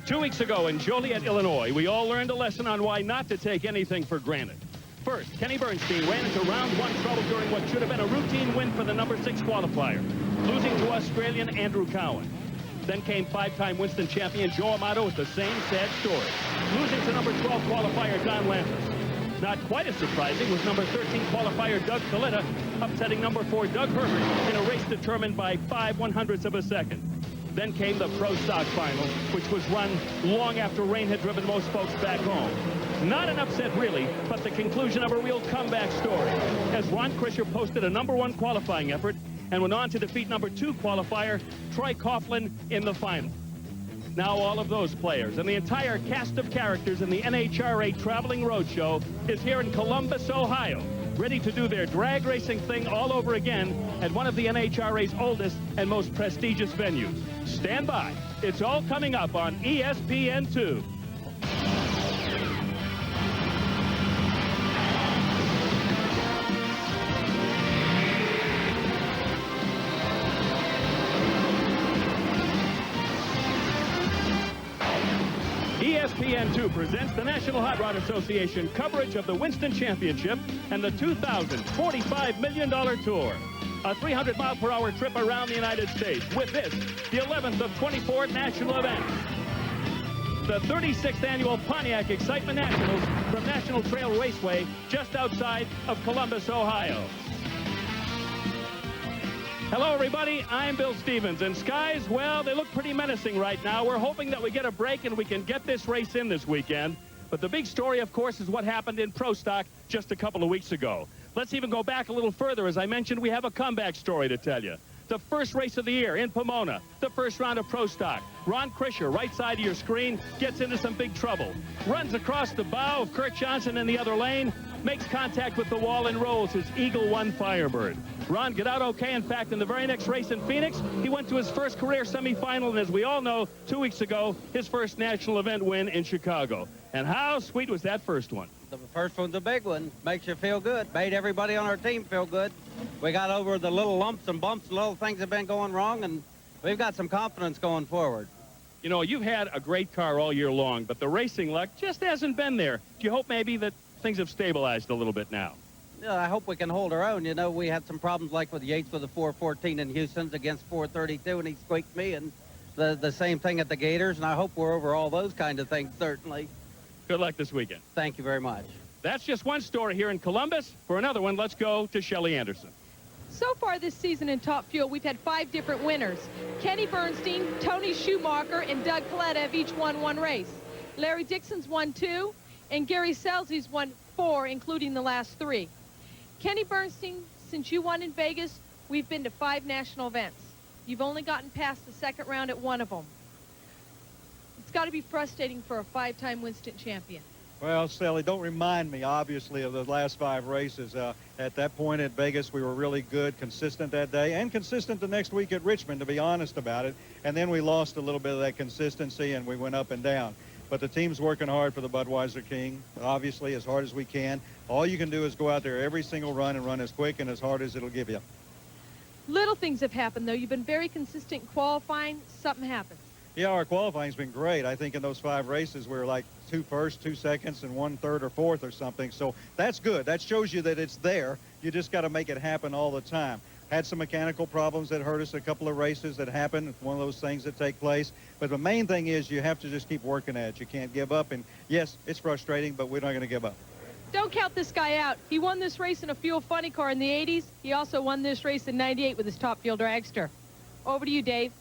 2 weeks ago in Joliet, Illinois, we all learned a lesson on why not to take anything for granted. First, Kenny Bernstein ran into round one trouble during what should have been a routine win for the number 6 qualifier, losing to Australian Andrew Cowan. Then came 5-time Winston champion Joe Amato with the same sad story, losing to number 12 qualifier Don Lantis. Not quite as surprising was number 13 qualifier Doug Coyle upsetting number 4 Doug Herbert in a race determined by 5/100ths of a second. Then came the Pro Stock Final, which was run long after rain had driven most folks back home. Not an upset, really, but the conclusion of a real comeback story, as Ron Krischer posted a number 1 qualifying effort and went on to defeat number 2 qualifier Jeg Coughlin in the final. Now all of those players and the entire cast of characters in the NHRA Traveling Roadshow is here in Columbus, Ohio, ready to do their drag racing thing all over again at one of the NHRA's oldest and most prestigious venues. Stand by. It's all coming up on ESPN2. ESPN2 presents the National Hot Rod Association coverage of the Winston Championship and the 2045 million Tour. A 300-mile-per-hour trip around the United States with this, the 11th of 24 national events. The 36th annual Pontiac Excitement Nationals from National Trail Raceway just outside of Columbus, Ohio. Hello, everybody. I'm Bill Stevens. And skies, well, they look pretty menacing right now. We're hoping that we get a break and we can get this race in this weekend. But the big story, of course, is what happened in Pro Stock just a couple of weeks ago. Let's even go back a little further. As I mentioned, we have a comeback story to tell you. The first race of the year in Pomona, the first round of Pro Stock. Ron Krischer, right side of your screen, gets into some big trouble. Runs across the bow of Kurt Johnson in the other lane, makes contact with the wall and rolls his Eagle 1 Firebird. Ron got out okay. In fact, in the very next race in Phoenix, he went to his first career semifinal, and as we all know, 2 weeks ago, his first national event win in Chicago. And how sweet was that first one? The first one's a big one. Makes you feel good. Made everybody on our team feel good. We got over the little lumps and bumps and little things that have been going wrong, and we've got some confidence going forward. You know, you've had a great car all year long, but the racing luck just hasn't been there. Do you hope maybe that things have stabilized a little bit now? Yeah, I hope we can hold our own. You know, we had some problems like with Yates with the 414 in Houston's against 432, and he squeaked me, and the same thing at the Gators, and I hope we're over all those kind of things, certainly. Good luck this weekend. Thank you very much. That's just one story here in Columbus. For another one, let's go to Shelley Anderson. So far this season in Top Fuel, we've had 5 different winners. Kenny Bernstein, Tony Schumacher, and Doug Coyle have each won 1 race. Larry Dixon's won 2, and Gary Scelzi's won 4, including the last 3. Kenny Bernstein, since you won in Vegas, we've been to 5 national events. You've only gotten past the second round at 1 of them. It's got to be frustrating for a 5-time Winston champion. Well, Sally, don't remind me, obviously, of the last 5 races. At that point at Vegas, we were really good, consistent that day, and consistent the next week at Richmond, to be honest about it. And then we lost a little bit of that consistency, and we went up and down. But the team's working hard for the Budweiser King, obviously, as hard as we can. All you can do is go out there every single run and run as quick and as hard as it'll give you. Little things have happened, though. You've been very consistent qualifying. Something happened. Yeah, our qualifying's been great. I think in those 5 races, we were like 2 firsts, 2 seconds, and 1 third or 4th or something. So that's good. That shows you that it's there. You just got to make it happen all the time. Had some mechanical problems that hurt us a couple of races that happened. It's one of those things that take place. But the main thing is you have to just keep working at it. You can't give up. And yes, it's frustrating, but we're not going to give up. Don't count this guy out. He won this race in a Fuel Funny car in the 80s. He also won this race in 98 with his Top Fuel dragster. Over to you, Dave.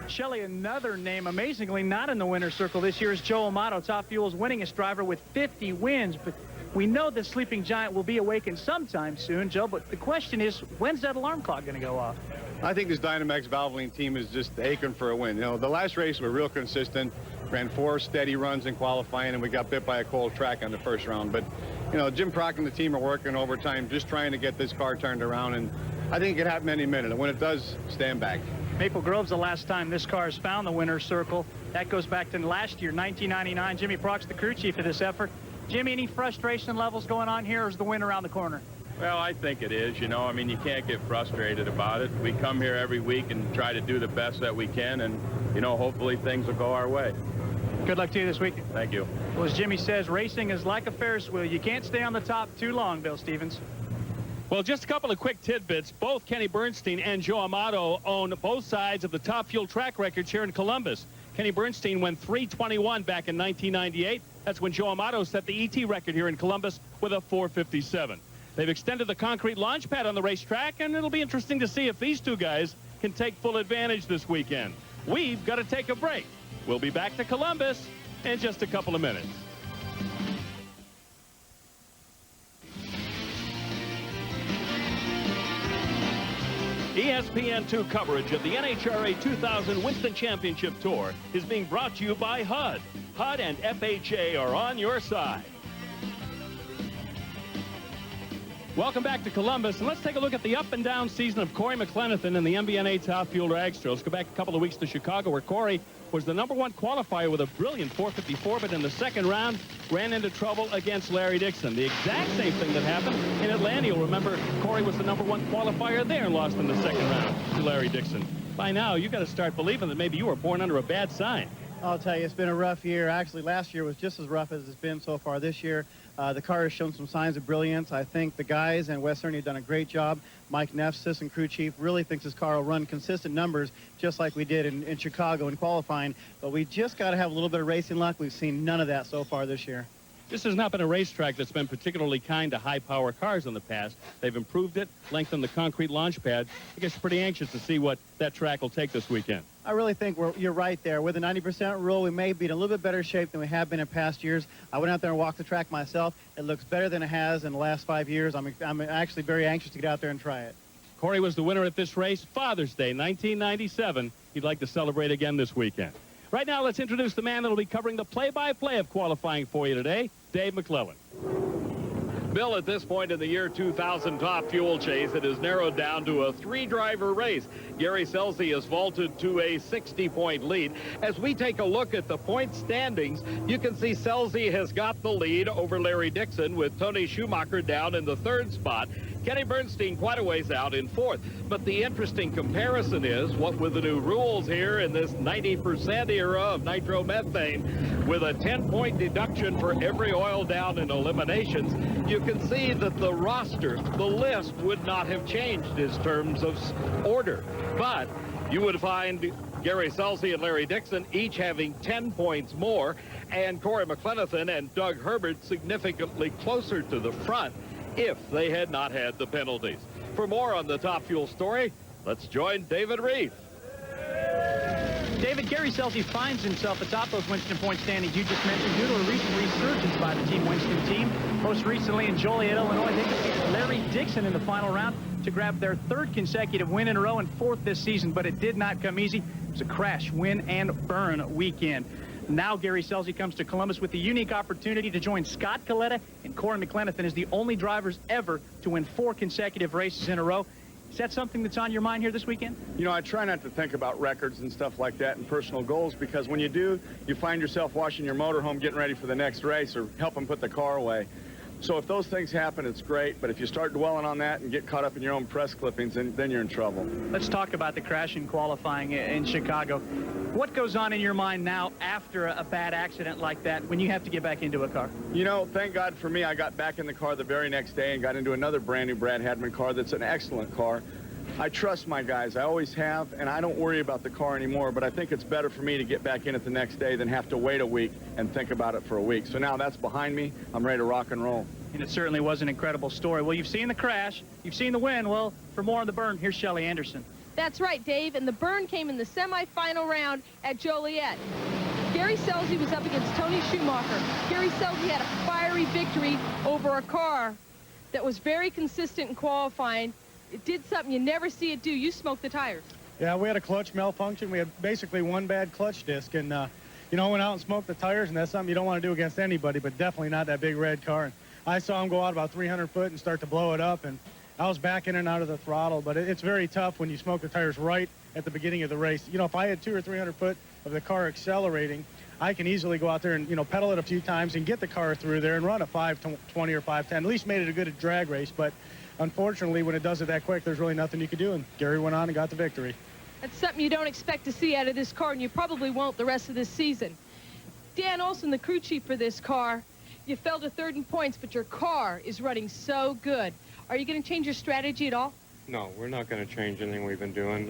Shelley, another name, amazingly not in the winner's circle this year, is Joe Amato, Top Fuel's winningest driver with 50 wins. But we know the sleeping giant will be awakened sometime soon, Joe, but the question is, when's that alarm clock going to go off? I think this Dynamax Valvoline team is just aching for a win. You know, the last race we're real consistent, ran 4 steady runs in qualifying, and we got bit by a cold track on the first round. But, you know, Jim Crock and the team are working overtime just trying to get this car turned around, and I think it can happen any minute. And when it does, stand back. Maple Grove's the last time this car has found the winner's circle. That goes back to last year, 1999. Jimmy Prock's the crew chief of this effort. Jimmy, any frustration levels going on here, or is the win around the corner? Well, I think it is. You know, I mean, you can't get frustrated about it. We come here every week and try to do the best that we can, and, you know, hopefully things will go our way. Good luck to you this week. Thank you. Well, as Jimmy says, racing is like a Ferris wheel. You can't stay on the top too long, Bill Stevens. Well, just a couple of quick tidbits. Both Kenny Bernstein and Joe Amato own both sides of the top fuel track records here in Columbus. Kenny Bernstein went 3:21 back in 1998. That's when Joe Amato set the ET record here in Columbus with a 4:57. They've extended the concrete launch pad on the racetrack, and it'll be interesting to see if these two guys can take full advantage this weekend. We've got to take a break. We'll be back to Columbus in just a couple of minutes. ESPN2 coverage of the NHRA 2000 Winston Championship Tour is being brought to you by HUD. HUD and FHA are on your side. Welcome back to Columbus, and let's take a look at the up and down season of Corey McClenathan in the MBNA Top Fuel Dragster. Let's go back a couple of weeks to Chicago, where Corey was the #1 qualifier with a brilliant 4:54, but in the second round ran into trouble against Larry Dixon. The exact same thing that happened in Atlanta. You'll remember Corey was the #1 qualifier there and lost in the second round to Larry Dixon. By now, you've got to start believing that maybe you were born under a bad sign. I'll tell you, it's been a rough year. Actually, last year was just as rough as it's been so far this year. The car has shown some signs of brilliance. I think the guys and Wes Ernie have done a great job. Mike Neff, assistant crew chief, really thinks his car will run consistent numbers just like we did in Chicago in qualifying. But we just got to have a little bit of racing luck. We've seen none of that so far this year. This has not been a racetrack that's been particularly kind to high-power cars in the past. They've improved it, lengthened the concrete launch pad. I guess you're pretty anxious to see what that track will take this weekend. I really think you're right there. With the 90% rule, we may be in a little bit better shape than we have been in past years. I went out there and walked the track myself. It looks better than it has in the last 5 years. I'm actually very anxious to get out there and try it. Corey was the winner at this race, Father's Day, 1997. He'd like to celebrate again this weekend. Right now, let's introduce the man that will be covering the play-by-play of qualifying for you today, Dave McClellan. Bill, at this point in the year 2000 Top Fuel Chase, it is narrowed down to a 3-driver race. Gary Scelzi has vaulted to a 60-point lead. As we take a look at the point standings, you can see Scelzi has got the lead over Larry Dixon, with Tony Schumacher down in the 3rd spot. Kenny Bernstein quite a ways out in 4th. But the interesting comparison is, what with the new rules here in this 90% era of nitromethane, with a 10-point deduction for every oil down in eliminations, you can see that the roster, the list, would not have changed in terms of order. But you would find Gary Scelzi and Larry Dixon each having 10 points more, and Corey McClenathan and Doug Herbert significantly closer to the front if they had not had the penalties. For more on the Top Fuel story, let's join David Reef. David, Gary Scelzi finds himself atop those Winston point standings you just mentioned due to a recent resurgence by the Team Winston team. Most recently in Joliet, Illinois, they defeated Larry Dixon in the final round to grab their 3rd consecutive win in a row and 4th this season, but it did not come easy. It was a crash, win, and burn weekend. Now Gary Scelzi comes to Columbus with the unique opportunity to join Scott Cannon and Corey McClenathan as the only drivers ever to win 4 consecutive races in a row. Is that something that's on your mind here this weekend? You know, I try not to think about records and stuff like that and personal goals, because when you do, you find yourself washing your motorhome getting ready for the next race or helping put the car away. So if those things happen, it's great, but if you start dwelling on that and get caught up in your own press clippings, then you're in trouble. Let's talk about the crash in qualifying in Chicago. What goes on in your mind now after a bad accident like that when you have to get back into a car? You know, thank God for me, I got back in the car the very next day and got into another brand new Brad Hadman car that's an excellent car. I trust my guys, I always have, and I don't worry about the car anymore, but I think it's better for me to get back in it the next day than have to wait a week and think about it for a week. So now that's behind me, I'm ready to rock and roll. And it certainly was an incredible story. Well, you've seen the crash, you've seen the win. Well, for more on the burn, here's Shelley Anderson. That's right, Dave, and the burn came in the semifinal round at Joliet. Gary Scelzi was up against Tony Schumacher. Gary Scelzi had a fiery victory over a car that was very consistent in qualifying. It did something you never see it do. You smoked the tires. Yeah, we had a clutch malfunction. We had basically one bad clutch disc, and you know, went out and smoked the tires, and that's something you don't want to do against anybody, but definitely not that big red car. And I saw him go out about 300 foot and start to blow it up, and I was back in and out of the throttle, but it's very tough when you smoke the tires right at the beginning of the race. You know, if I had 200 or 300 foot of the car accelerating, I can easily go out there and, you know, pedal it a few times and get the car through there and run a 520 or 510. At least made it a good drag race, but unfortunately, when it does it that quick, there's really nothing you can do, and Gary went on and got the victory. That's something you don't expect to see out of this car, and you probably won't the rest of this season. Dan Olson, the crew chief for this car, you fell to third in points, but your car is running so good. Are you going to change your strategy at all? No, we're not going to change anything we've been doing.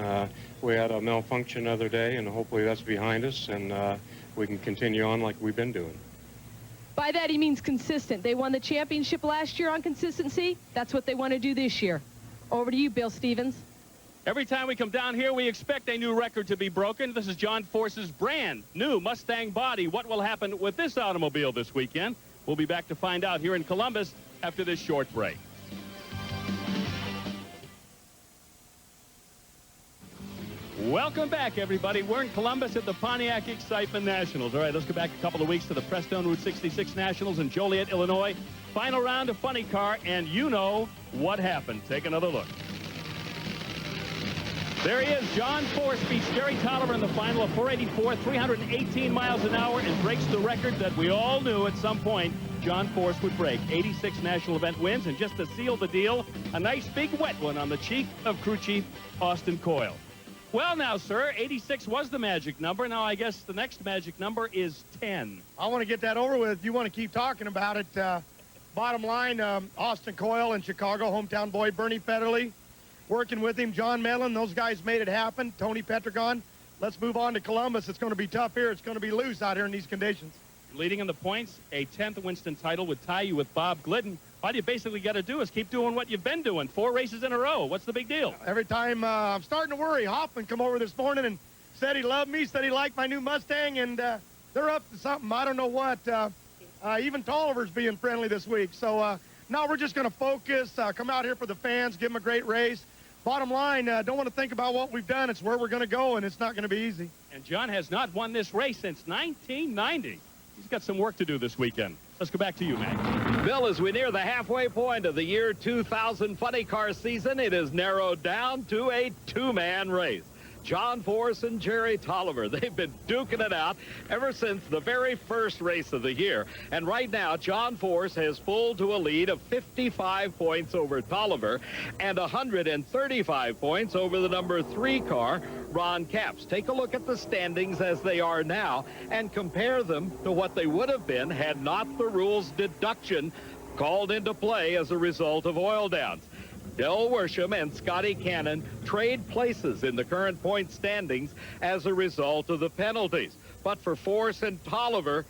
We had a malfunction the other day, and hopefully that's behind us, and we can continue on like we've been doing. By that, he means consistent. They won the championship last year on consistency. That's what they want to do this year. Over to you, Bill Stevens. Every time we come down here, we expect a new record to be broken. This is John Force's brand new Mustang body. What will happen with this automobile this weekend? We'll be back to find out here in Columbus after this short break. Welcome back, everybody. We're in Columbus at the Pontiac Excitement Nationals. All right, let's go back a couple of weeks to the Prestone Route 66 Nationals in Joliet, Illinois. Final round of funny car, and you know what happened. Take another look. There he is. John Force beats Jerry Toliver in the final of 484, 318 miles an hour, and breaks the record that we all knew at some point John Force would break. 86 national event wins, and just to seal the deal, a nice big wet one on the cheek of crew chief Austin Coyle. Well, now, sir, 86 was the magic number. Now, I guess the next magic number is 10. I want to get that over with. You want to keep talking about it. Bottom line, Austin Coyle in Chicago, hometown boy, Bernie Federley, working with him, John Medlin. Those guys made it happen. Tony Pedregon. Let's move on to Columbus. It's going to be tough here. It's going to be loose out here in these conditions. Leading in the points, a 10th Winston title would tie you with Bob Glidden. All you basically got to do is keep doing what you've been doing. 4 races in a row. What's the big deal? Every time I'm starting to worry. Hoffman come over this morning and said he loved me, said he liked my new Mustang, and they're up to something. I don't know what. Even Toliver's being friendly this week. So, no, we're just going to focus, come out here for the fans, give them a great race. Bottom line, don't want to think about what we've done. It's where we're going to go, and it's not going to be easy. And John has not won this race since 1990. He's got some work to do this weekend. Let's go back to you, Mac. Bill, as we near the halfway point of the year 2000 funny car season, it is narrowed down to a two-man race. John Force and Jerry Toliver, they've been duking it out ever since the very first race of the year. And right now, John Force has pulled to a lead of 55 points over Toliver and 135 points over the number 3 car, Ron Capps. Take a look at the standings as they are now and compare them to what they would have been had not the rules deduction called into play as a result of oil downs. Del Worsham and Scotty Cannon trade places in the current point standings as a result of the penalties. But for Force and Toliver,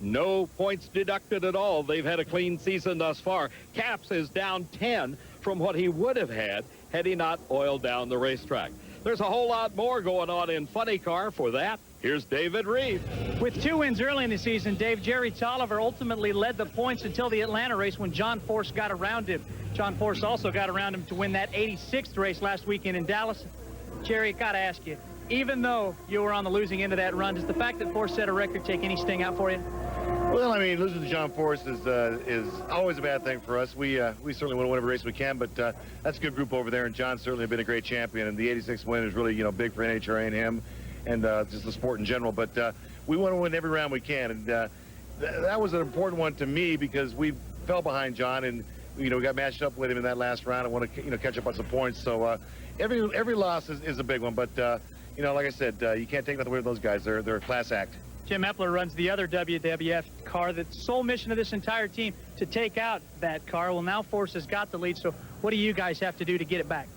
no points deducted at all. They've had a clean season thus far. Capps is down 10 from what he would have had he not oiled down the racetrack. There's a whole lot more going on in funny car. For that, here's David Reed. With 2 wins early in the season, Jerry Toliver ultimately led the points until the Atlanta race when John Force got around him. John Force also got around him to win that 86th race last weekend in Dallas. Jerry, got to ask you, even though you were on the losing end of that run, does the fact that Force set a record take any sting out for you? Well, I mean, losing to John Force is always a bad thing for us. We certainly want to win every race we can, but that's a good group over there, and John's certainly been a great champion, and the 86 win is really, big for NHRA and him, and just the sport in general. But we want to win every round we can, and that was an important one to me because we fell behind John, and we got matched up with him in that last round and want to catch up on some points. So every loss is a big one, but like I said, you can't take nothing away from those guys. They're a class act. Jim Epler runs the other WWF car. The sole mission of this entire team to take out that car. Well, now Force has got the lead, so what do you guys have to do to get it back?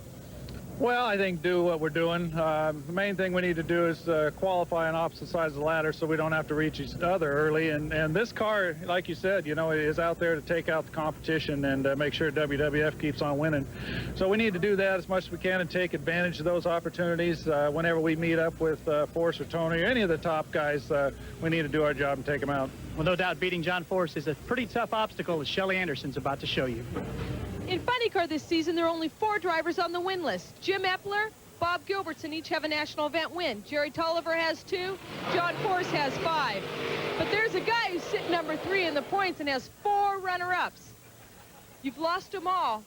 Well, I think do what we're doing. The main thing we need to do is qualify on opposite sides of the ladder so we don't have to reach each other early. And this car, like you said, is out there to take out the competition and make sure WWF keeps on winning. So we need to do that as much as we can and take advantage of those opportunities. Whenever we meet up with Force or Tony or any of the top guys, we need to do our job and take them out. Well, no doubt beating John Force is a pretty tough obstacle, as Shelley Anderson's about to show you. In funny car this season, there are only 4 drivers on the win list. Jim Epler, Bob Gilbertson each have a national event win. Jerry Toliver has 2. John Force has 5. But there's a guy who's sitting number 3 in the points and has 4 runner-ups. You've lost them all.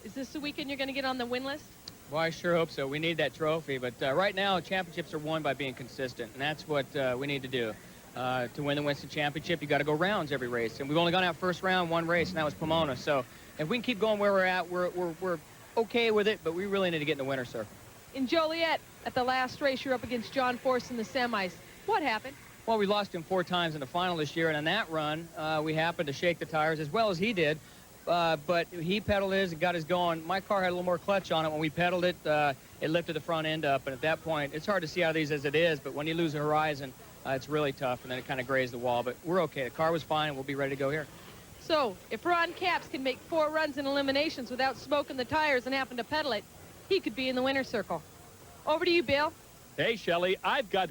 Is this the weekend you're going to get on the win list? Well, I sure hope so. We need that trophy. But right now, championships are won by being consistent, and that's what we need to do. To win the Winston Championship, you got to go rounds every race. And we've only gone out first round 1 race, and that was Pomona. So if we can keep going where we're at, we're okay with it, but we really need to get in the winner's circle. In Joliet, at the last race, you're up against John Force in the semis. What happened? Well, we lost him 4 times in the final this year, and in that run, we happened to shake the tires as well as he did. But he pedaled his and got his going. My car had a little more clutch on it. When we pedaled it, it lifted the front end up. And at that point, it's hard to see out of these as it is, but when you lose the horizon, it's really tough, and then it kind of grazed the wall. But we're okay. The car was fine, and we'll be ready to go here. So if Ron Capps can make 4 runs in eliminations without smoking the tires and having to pedal it, he could be in the winner's circle. Over to you, Bill. Hey, Shelley, I've got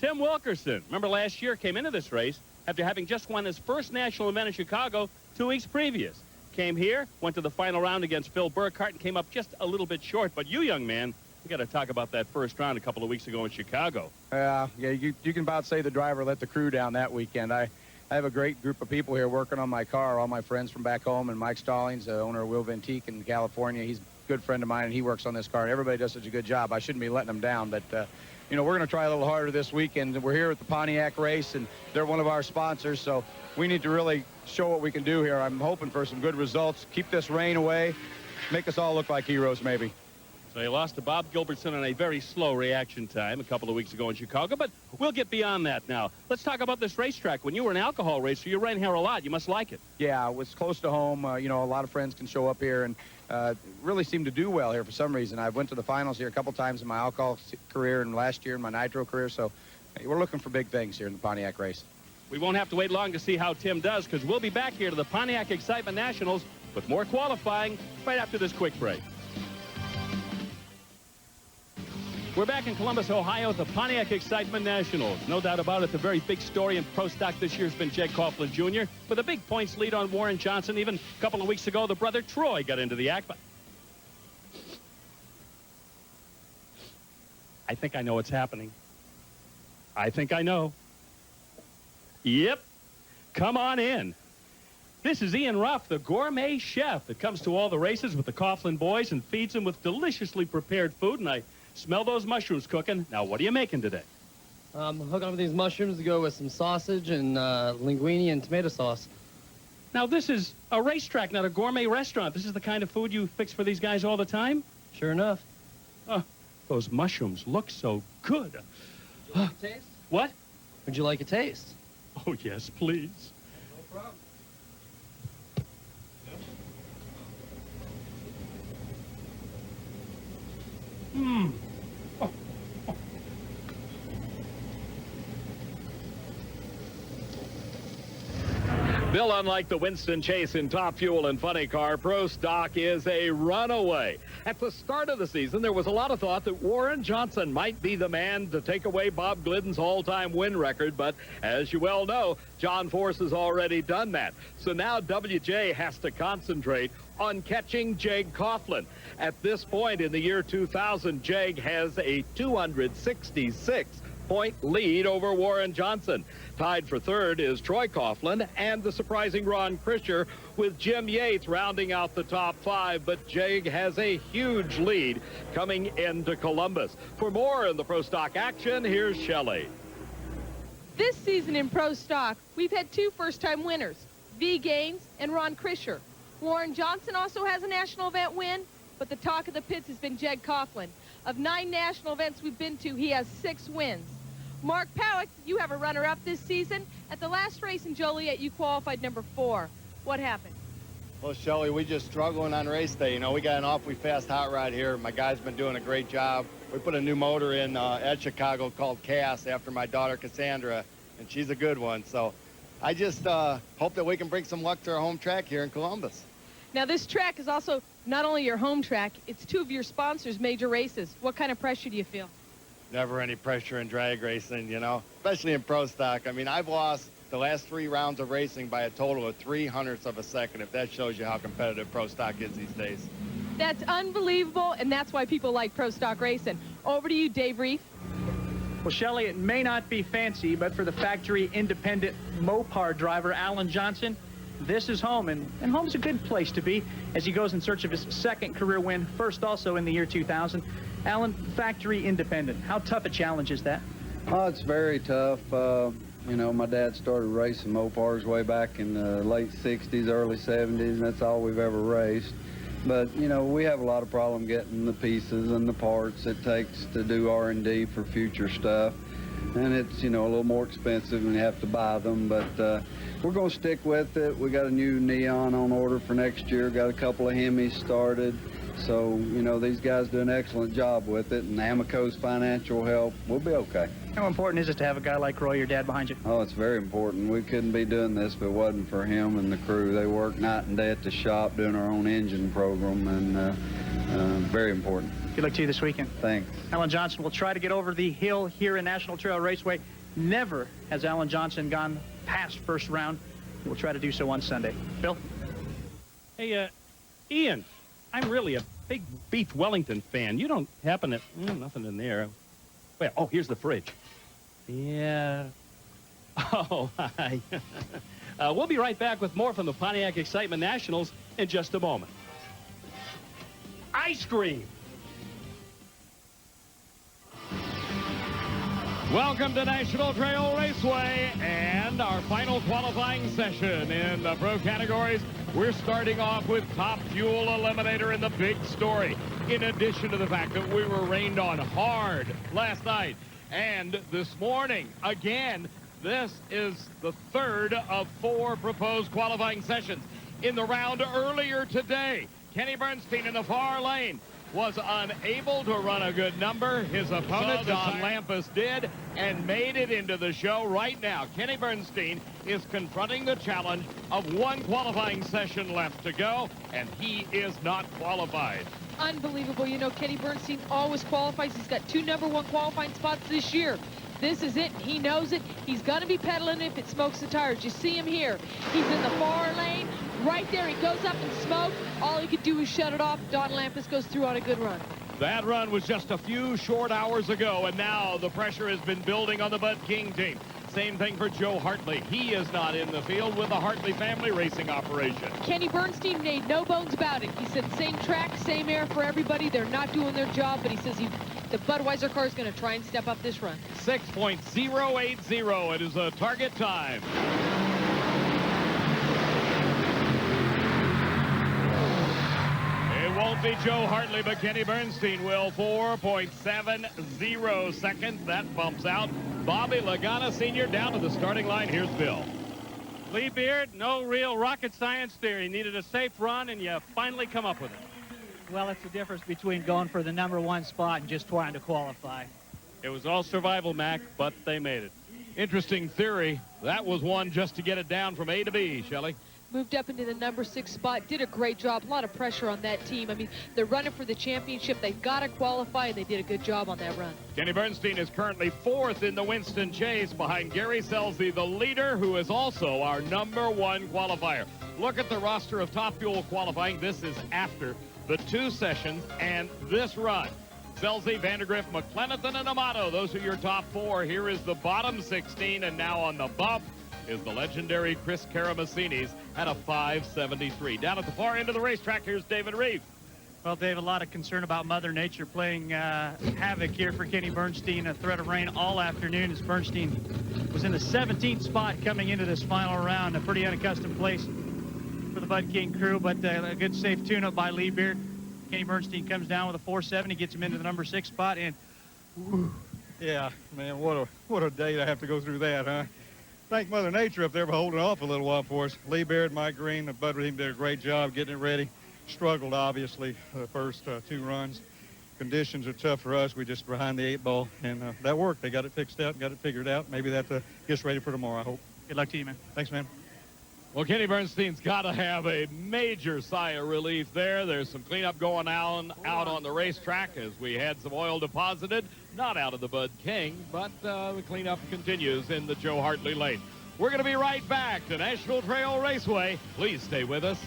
Tim Wilkerson. Remember last year came into this race after having just won his first national event in Chicago 2 weeks previous. Came here, went to the final round against Phil Burkhart, and came up just a little bit short. But you, young man, we got to talk about that first round a couple of weeks ago in Chicago. Yeah, you can about say the driver let the crew down that weekend. I have a great group of people here working on my car, all my friends from back home, and Mike Stallings, the owner of Will Ventique in California. He's a good friend of mine, and he works on this car. Everybody does such a good job. I shouldn't be letting them down, but you know, we're going to try a little harder this weekend. We're here at the Pontiac race, and they're one of our sponsors, so we need to really show what we can do here. I'm hoping for some good results. Keep this rain away. Make us all look like heroes, maybe. So he lost to Bob Gilbertson on a very slow reaction time a couple of weeks ago in Chicago, but we'll get beyond that now. Let's talk about this racetrack. When you were an alcohol racer, you ran here a lot. You must like it. Yeah, it was close to home. You know, a lot of friends can show up here and really seem to do well here for some reason. I went to the finals here a couple times in my alcohol career and last year in my nitro career, so we're looking for big things here in the Pontiac race. We won't have to wait long to see how Tim does, because we'll be back here to the Pontiac Excitement Nationals with more qualifying right after this quick break. We're back in Columbus, Ohio at the Pontiac Excitement Nationals. No doubt about it, the very big story in Pro Stock this year has been Jeg Coughlin Jr. with a big points lead on Warren Johnson. Even a couple of weeks ago, the brother Troy got into the act. But I think I know what's happening. I think I know. Yep. Come on in. This is Ian Ruff, the gourmet chef that comes to all the races with the Coughlin boys and feeds them with deliciously prepared food. And I smell those mushrooms cooking. Now, what are you making today? I'm hooking up these mushrooms to go with some sausage and linguine and tomato sauce. Now, this is a racetrack, not a gourmet restaurant. This is the kind of food you fix for these guys all the time? Sure enough. Oh, those mushrooms look so good. Would you like a taste? What? Would you like a taste? Oh, yes, please. No problem. Mmm. Bill, unlike the Winston Chase in Top Fuel and Funny Car, Pro Stock is a runaway. At the start of the season, there was a lot of thought that Warren Johnson might be the man to take away Bob Glidden's all-time win record, but as you well know, John Force has already done that. So now WJ has to concentrate on catching Jeg Coughlin. At this point in the year 2000, Jeg has a 266-point lead over Warren Johnson. Tied for third is Troy Coughlin and the surprising Ron Krischer, with Jim Yates rounding out the top 5. But Jeg has a huge lead coming into Columbus. For more in the Pro Stock action, here's Shelley. This season in Pro Stock, we've had 2 first-time winners, V. Gaines and Ron Krischer. Warren Johnson also has a national event win, but the talk of the pits has been Jeg Coughlin. Of 9 national events we've been to, he has 6 wins. Mark Powick, you have a runner-up this season. At the last race in Joliet, you qualified number 4. What happened? Well, Shelley, we just struggling on race day. You know, we got an awfully fast hot rod here. My guy's been doing a great job. We put a new motor in at Chicago called Cass after my daughter Cassandra, and she's a good one. So I just hope that we can bring some luck to our home track here in Columbus. Now, this track is also not only your home track, it's 2 of your sponsors' major races. What kind of pressure do you feel? Never any pressure in drag racing, you know, especially in Pro Stock. I mean, I've lost the last 3 rounds of racing by a total of 0.03 of a second, if that shows you how competitive Pro Stock is these days. That's unbelievable, and that's why people like Pro Stock racing. Over to you, Dave Reef. Well, Shelley, it may not be fancy, but for the factory independent Mopar driver, Alan Johnson, this is home, and home's a good place to be as he goes in search of his 2nd career win, first also in the year 2000. Alan, factory independent, how tough a challenge is that? Oh, it's very tough. You know, my dad started racing Mopars way back in the late 60s, early 70s, and that's all we've ever raced. But, you know, we have a lot of problem getting the pieces and the parts it takes to do R&D for future stuff. and it's, you know, a little more expensive and you have to buy them, but we're going to stick with it. We got a new neon on order for next year, got a couple of Hemis started. So, you know, these guys do an excellent job with it, and Amaco's financial help, we'll be okay. How important is it to have a guy like Roy, your dad, behind you? Oh, it's very important. We couldn't be doing this if it wasn't for him and the crew. They work night and day at the shop doing our own engine program, and very important. Good luck to you this weekend. Thanks. Alan Johnson will try to get over the hill here in National Trail Raceway. Never has Alan Johnson gone past first round. We'll try to do so on Sunday. Bill? Hey, Ian, I'm really a big Beef Wellington fan. You don't happen to... nothing in there. Wait, oh, here's the fridge. Yeah. Oh, hi. We'll be right back with more from the Pontiac Excitement Nationals in just a moment. Ice cream. Welcome to National Trail Raceway and our final qualifying session in the pro categories. We're starting off with Top Fuel Eliminator in the big story. In addition to the fact that we were rained on hard last night and this morning, again, this is the third of 4 proposed qualifying sessions. In the round earlier today, Kenny Bernstein in the far lane was unable to run a good number. His opponent, Don Lampus, did and made it into the show. Right now, Kenny Bernstein is confronting the challenge of 1 qualifying session left to go, and he is not qualified. Unbelievable. You know, Kenny Bernstein always qualifies. He's got 2 #1 qualifying spots this year. This is it. He knows it. He's going to be pedaling if it smokes the tires. You see him here. He's in the far lane. Right there, he goes up and smoke. All he could do is shut it off. Don Lampus goes through on a good run. That run was just a few short hours ago, and now the pressure has been building on the Bud King team. Same thing for Joe Hartley. He is not in the field with the Hartley family racing operation. Kenny Bernstein made no bones about it. He said same track, same air for everybody. They're not doing their job, but he says the Budweiser car is going to try and step up this run. 6.080. It is a target time. It won't be Joe Hartley, but Kenny Bernstein will. 4.70 seconds. That bumps out Bobby Lagana Sr. down to the starting line. Here's Bill. Lee Beard, no real rocket science there. He needed a safe run, and you finally come up with it. Well, it's the difference between going for the #1 spot and just trying to qualify. It was all survival, Mac, but they made it. Interesting theory. That was one just to get it down from A to B, Shelley. Moved up into the #6 spot, did a great job. A lot of pressure on that team. I mean, they're running for the championship. They've got to qualify, and they did a good job on that run. Kenny Bernstein is currently 4th in the Winston Chase behind Gary Scelzi, the leader, who is also our #1 qualifier. Look at the roster of Top Fuel qualifying. This is after the 2 sessions and this run. Scelzi, Vandergriff, McClenathan, and Amato. Those are your top 4. Here is the bottom 16, and now on the bump is the legendary Chris Karamessinis at a 5.73. Down at the far end of the racetrack, here's David Reeve. Well, Dave, a lot of concern about Mother Nature playing havoc here for Kenny Bernstein. A threat of rain all afternoon as Bernstein was in the 17th spot coming into this final round. A pretty unaccustomed place for the Bud King crew, but a good safe tune-up by Lee Beard. Kenny Bernstein comes down with a 4.70, gets him into the #6 spot, and whew, yeah, man, what a day to have to go through that, huh? Thank Mother Nature up there for holding off a little while for us. Lee Beard, Mike Green, the Bud team did a great job getting it ready. Struggled, obviously, the first 2 runs. Conditions are tough for us. We just behind the 8 ball, and that worked. They got it fixed out, got it figured out. Maybe that gets ready for tomorrow, I hope. Good luck to you, man. Thanks, man. Well, Kenny Bernstein's got to have a major sigh of relief there. There's some cleanup going out on the racetrack as we had some oil deposited. Not out of the Bud King, but the cleanup continues in the Joe Hartley lane. We're going to be right back to National Trail Raceway. Please stay with us.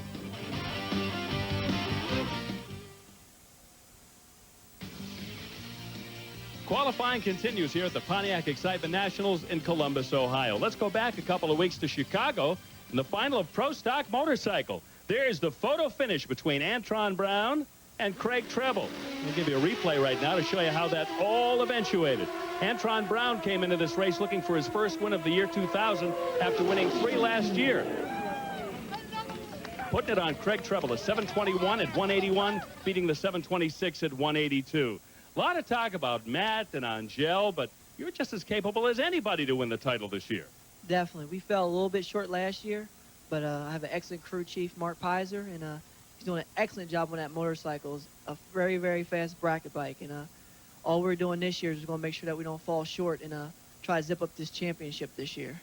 Qualifying continues here at the Pontiac Excitement Nationals in Columbus, Ohio. Let's go back a couple of weeks to Chicago in the final of Pro Stock Motorcycle. There's the photo finish between Antron Brown and Craig Treble. I'll give you a replay right now to show you how that all eventuated. Antron Brown came into this race looking for his first win of the year 2000 after winning 3 last year. Putting it on Craig Treble, a 721 at 181, beating the 726 at 182. A lot of talk about Matt and Angel, but you're just as capable as anybody to win the title this year. Definitely. We fell a little bit short last year, but I have an excellent crew chief, Mark Pizer, and he's doing an excellent job on that motorcycle. It's a very, very fast bracket bike, and all we're doing this year is going to make sure that we don't fall short and try to zip up this championship this year.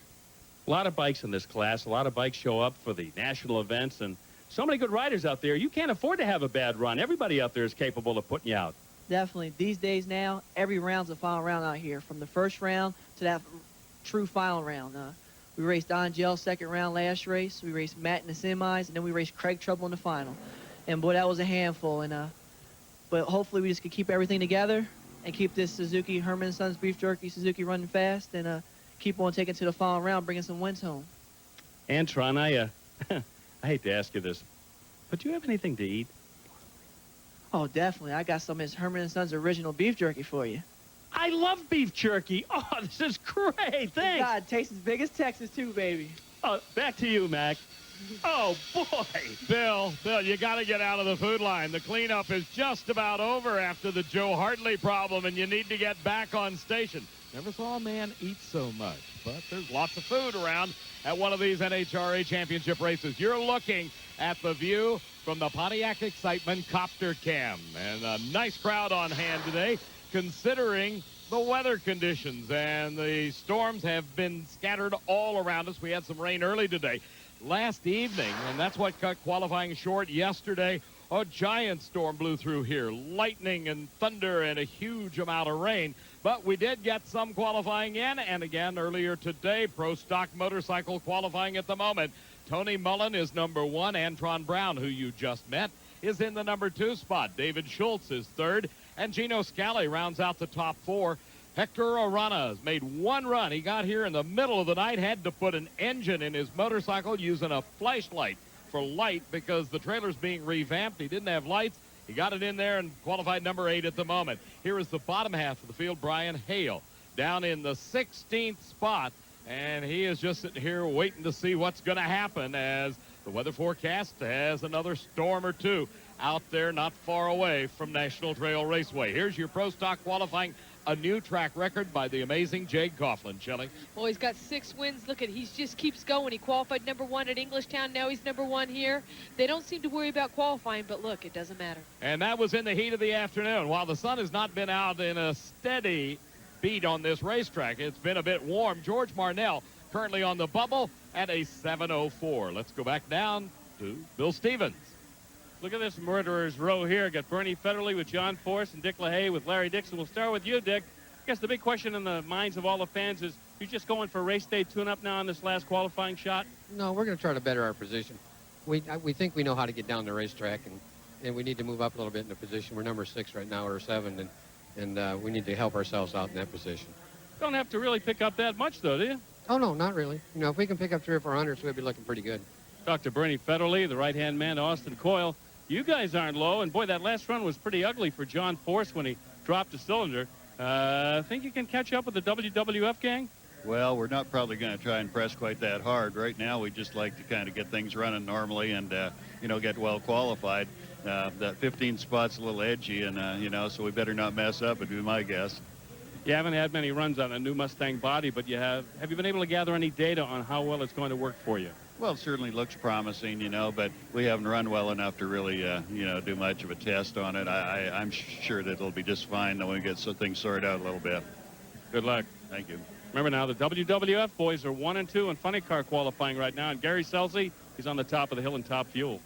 A lot of bikes in this class. A lot of bikes show up for the national events, and so many good riders out there. You can't afford to have a bad run. Everybody out there is capable of putting you out. Definitely. These days now, every round's a final round out here, from the first round to that true final round. We raced Don Gell second round last race. We raced Matt in the semis, and then we raced Craig Trouble in the final. And boy, that was a handful. And but hopefully we just can keep everything together and keep this Suzuki Herman & Sons Beef Jerky Suzuki running fast, and keep on taking to the final round, bringing some wins home. Antron, I hate to ask you this, but do you have anything to eat? Oh, definitely. I got some of his Herman & Sons original beef jerky for you. I love beef jerky. Oh, this is great. Thanks. God, it tastes as big as Texas, too, baby. Back to you, Mac. Oh, boy. Bill, you got to get out of the food line. The cleanup is just about over after the Joe Hartley problem, and you need to get back on station. Never saw a man eat so much, but there's lots of food around at one of these NHRA championship races. You're looking at the view from the Pontiac Excitement Copter Cam, and a nice crowd on hand today, considering the weather conditions, and the storms have been scattered all around us. We had some rain early today. Last evening, and that's what cut qualifying short yesterday, a giant storm blew through here, lightning and thunder and a huge amount of rain. But we did get some qualifying in, and again earlier today, pro stock motorcycle qualifying at the moment. Tony Mullen is number 1. Antron Brown, who you just met, is in the number 2 spot. David Schultz is 3rd, and Gino Scali rounds out the top 4. Hector Arana has made one run. He got here in the middle of the night, had to put an engine in his motorcycle using a flashlight for light because the trailer's being revamped. He didn't have lights. He got it in there and qualified number 8 at the moment. Here is the bottom half of the field, Brian Hale, down in the 16th spot, and he is just sitting here waiting to see what's going to happen as the weather forecast has another storm or two out there not far away from National Trail Raceway. Here's your pro stock qualifying, a new track record by the amazing Jeg Coughlin. Shelley. Well, he's got 6 wins. Look at, he just keeps going. He qualified number 1 at Englishtown. Now he's number 1 here. They don't seem to worry about qualifying, but look, it doesn't matter. And that was in the heat of the afternoon. While the sun has not been out in a steady beat on this racetrack, it's been a bit warm. George Marnell currently on the bubble at a 7:04. Let's go back down to Bill Stevens. Look at this murderer's row here. Got Bernie Federley with John Force and Dick LaHaie with Larry Dixon. We'll start with you, Dick. I guess the big question in the minds of all the fans is, you just going for race day tune-up now on this last qualifying shot? No, we're going to try to better our position. We think we know how to get down the racetrack, and we need to move up a little bit in the position. We're number 6 right now, or 7, and we need to help ourselves out in that position. Don't have to really pick up that much, though, do you? Oh, no, not really. You know, if we can pick up 300 or 400, we'll be looking pretty good. Talk to Bernie Federley, the right-hand man to Austin Coyle. You guys aren't low, and boy, that last run was pretty ugly for John Force when he dropped a cylinder. Think you can catch up with the WWF gang? Well, we're not probably going to try and press quite that hard. Right now, we just like to kind of get things running normally and, you know, get well qualified. That 15 spot's a little edgy, and, you know, so we better not mess up, would be my guess. You haven't had many runs on a new Mustang body, but you have. Have you been able to gather any data on how well it's going to work for you? Well, it certainly looks promising, you know, but we haven't run well enough to really, you know, do much of a test on it. I'm sure that it'll be just fine when we get some things sorted out a little bit. Good luck. Thank you. Remember now, the WWF boys are 1 and 2 in funny car qualifying right now, and Gary Scelzi, he's on the top of the hill in top fuel.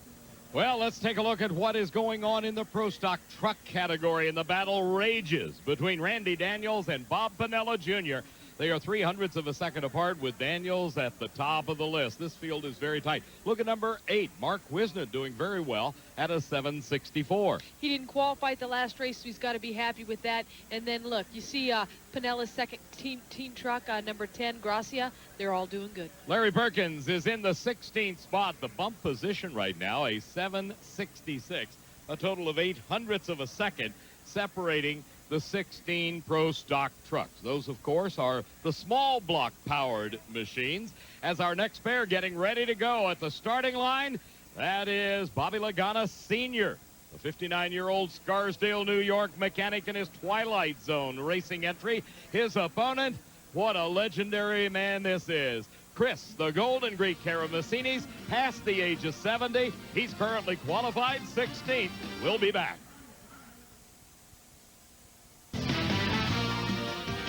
Well, let's take a look at what is going on in the pro stock truck category, and the battle rages between Randy Daniels and Bob Pinella Jr. They are 0.03 of a second apart, with Daniels at the top of the list. This field is very tight. Look at number 8, Mark Wisner, doing very well at a 7:64. He didn't qualify at the last race, so he's got to be happy with that. And then look, you see Pinella's second team truck, number 10, Gracia. They're all doing good. Larry Perkins is in the 16th spot. The bump position right now, a 7:66. A total of 0.08 of a second separating the 16 pro stock trucks. Those, of course, are the small block powered machines. As our next pair getting ready to go at the starting line, that is Bobby Lagana Sr., A 59-year-old Scarsdale, New York mechanic in his Twilight Zone racing entry. His opponent, what a legendary man this is. Chris, the Golden Greek Karamessinis, past the age of 70. He's currently qualified 16th. We'll be back.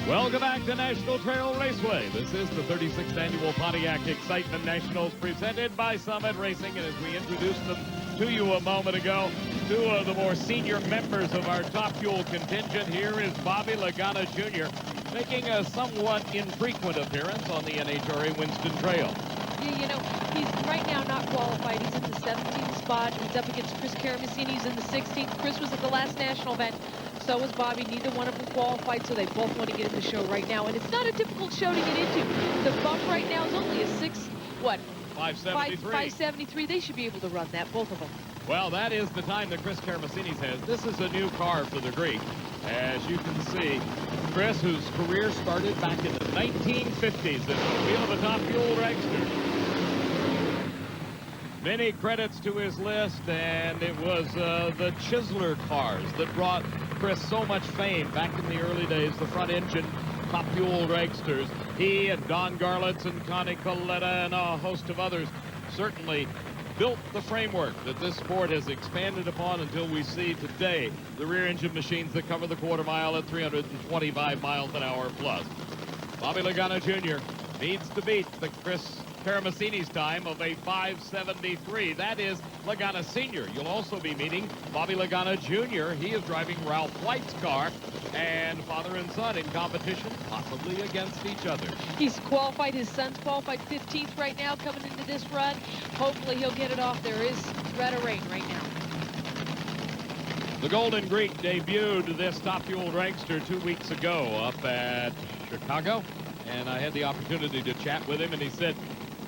Welcome back to National Trail Raceway. This is the 36th Annual Pontiac Excitement Nationals presented by Summit Racing. And as we introduced them to you a moment ago, two of the more senior members of our Top Fuel contingent. Here is Bobby Lagana Jr. making a somewhat infrequent appearance on the NHRA Winston Trail. Yeah, you know, he's right now not qualified. He's in the 17th spot. He's up against Chris Karamessinis. He's in the 16th. Chris was at the last national event. So was Bobby. Neither one of them qualified, so they both want to get in the show right now. And it's not a difficult show to get into. The bump right now is only a 573. 573. They should be able to run that, both of them. Well, that is the time that Chris Karamessinis has. This is a new car for the Greek. As you can see, Chris, whose career started back in the 1950s at the wheel of a Top Fuel dragster. Many credits to his list, and it was the Chisler cars that brought Chris so much fame back in the early days, the front engine Top Fuel dragsters. He and Don Garlitz and Connie Coletta and a host of others certainly built the framework that this sport has expanded upon until we see today the rear engine machines that cover the quarter mile at 325 miles an hour plus. Bobby Lagana Jr. needs to beat the Chris Karamessinis time of a 573. That is Lagana Sr. You'll also be meeting Bobby Lagana Jr. He is driving Ralph White's car, and father and son in competition, possibly against each other. He's qualified. His son's qualified 15th right now coming into this run. Hopefully he'll get it off. There is threat of rain right now. The Golden Greek debuted this Top Fuel dragster 2 weeks ago up at Chicago, and I had the opportunity to chat with him, and he said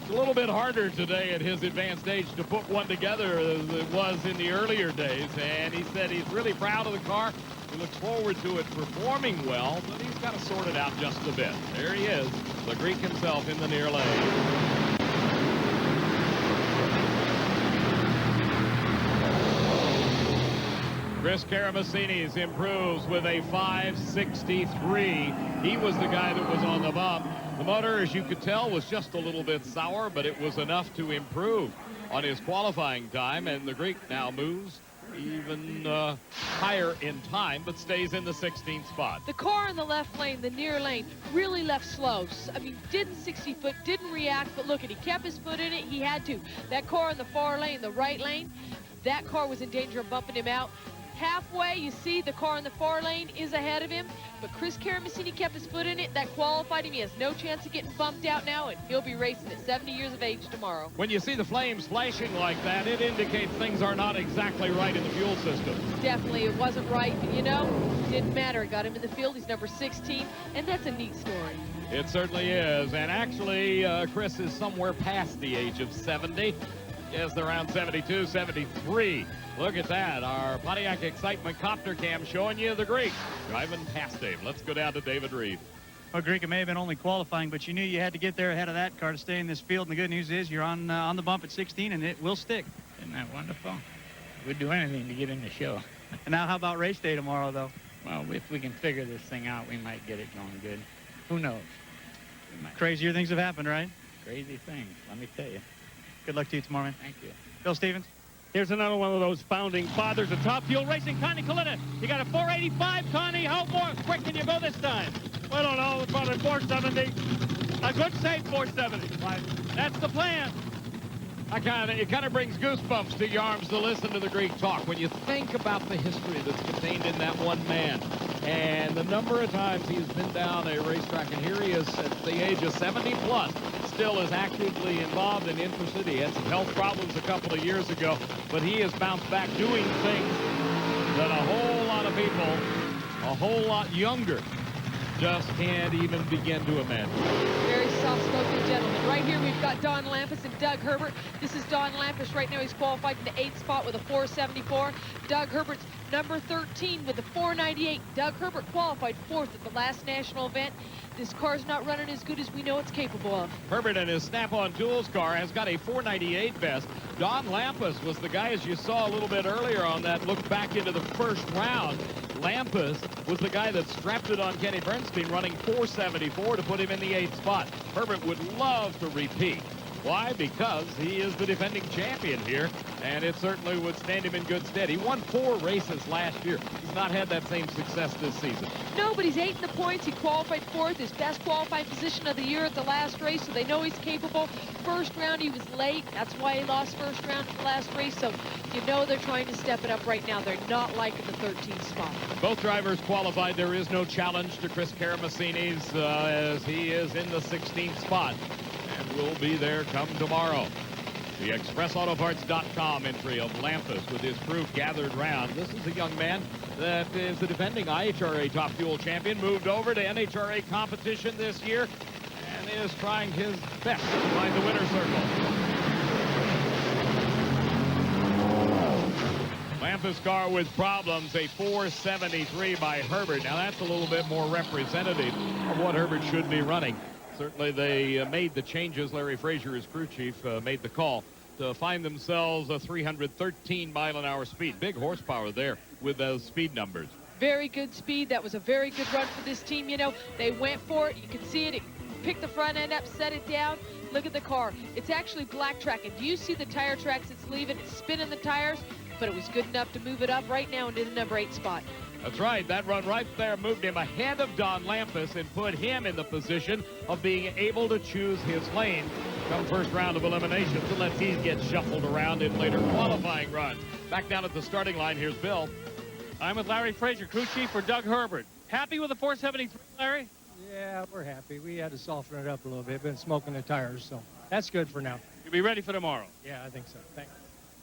it's a little bit harder today at his advanced age to put one together as it was in the earlier days, and he said he's really proud of the car. He looks forward to it performing well, but he's got to sort it out just a bit. There he is, the Greek himself in the near lane. Chris Karamessinis improves with a 563. He was the guy that was on the bump. The motor, as you could tell, was just a little bit sour, but it was enough to improve on his qualifying time, and the Greek now moves even higher in time, but stays in the 16th spot. The car in the left lane, the near lane, really left slow. I mean, didn't 60 foot, didn't react, but look at, he kept his foot in it. He had to. That car in the far lane, the right lane, that car was in danger of bumping him out. Halfway, you see the car in the far lane is ahead of him, but Chris Karamessinis kept his foot in it. That qualified him. He has no chance of getting bumped out now, and he'll be racing at 70 years of age tomorrow. When you see the flames flashing like that, it indicates things are not exactly right in the fuel system. Definitely, it wasn't right, but you know, didn't matter. It got him in the field. He's number 16, and that's a neat story. It certainly is, and actually, Chris is somewhere past the age of 70. Yes, they're around 72, 73. Look at that. Our Pontiac Excitement copter cam showing you the Greek driving past him. Let's go down to David Reed. Well, Greek, it may have been only qualifying, but you knew you had to get there ahead of that car to stay in this field. And the good news is you're on the bump at 16, and it will stick. Isn't that wonderful? We'd do anything to get in the show. And now how about race day tomorrow, though? Well, if we can figure this thing out, we might get it going good. Who knows? Crazier things have happened, right? Crazy things, let me tell you. Good luck to you tomorrow, man. Thank you. Bill Stevens. Here's another one of those founding fathers of Top Fuel Racing, Connie Coletta. You got a 485, Connie. How more quick can you go this time? I don't know, about a 470. A good safe 470. That's the plan. It kind of brings goosebumps to your arms to listen to the Greek talk when you think about the history that's contained in that one man and the number of times he's been down a racetrack, and here he is at the age of 70 plus, still is actively involved and interested. He had some health problems a couple of years ago, but he has bounced back doing things that a whole lot of people, a whole lot younger, just can't even begin to imagine. Very soft-spoken gentleman. Right here we've got Don Lampus and Doug Herbert. This is Don Lampus right now. He's qualified in the 8th spot with a 474. Doug Herbert's number 13 with a 498. Doug Herbert qualified 4th at the last national event. This car's not running as good as we know it's capable of. Herbert and his Snap-on Tools car has got a 498 best. Don Lampus was the guy, as you saw a little bit earlier on that look back into the first round. Lampus was the guy that strapped it on Kenny Bernstein, running 474 to put him in the 8th spot. Herbert would love to repeat. Why? Because he is the defending champion here, and it certainly would stand him in good stead. He won 4 races last year. He's not had that same success this season. No, but he's 8 in the points. He qualified 4th, his best qualifying position of the year at the last race, so they know he's capable. First round, he was late. That's why he lost first round at the last race, so you know they're trying to step it up right now. They're not liking the 13th spot. Both drivers qualified. There is no challenge to Chris Karamessini's as he is in the 16th spot. And will be there come tomorrow. The ExpressAutoParts.com entry of Lampus with his crew gathered round. This is a young man that is the defending IHRA Top Fuel champion, moved over to NHRA competition this year, and is trying his best to find the winner's circle. Lampus car with problems, a 473 by Herbert. Now that's a little bit more representative of what Herbert should be running. Certainly they made the changes. Larry Frazier, his crew chief, made the call to find themselves a 313 mile-an-hour speed. Big horsepower there with those speed numbers. Very good speed. That was a very good run for this team. You know, they went for it. You can see it. It picked the front end up, set it down. Look at the car. It's actually black tracking. Do you see the tire tracks it's leaving? It's spinning the tires, but it was good enough to move it up right now into the number 8 spot. That's right. That run right there moved him ahead of Don Lampus and put him in the position of being able to choose his lane come first round of eliminations, unless he gets shuffled around in later qualifying runs. Back down at the starting line, here's Bill. I'm with Larry Frazier, crew chief for Doug Herbert. Happy with the 473, Larry? Yeah, we're happy. We had to soften it up a little bit. Been smoking the tires, so that's good for now. You'll be ready for tomorrow? Yeah, I think so. Thanks.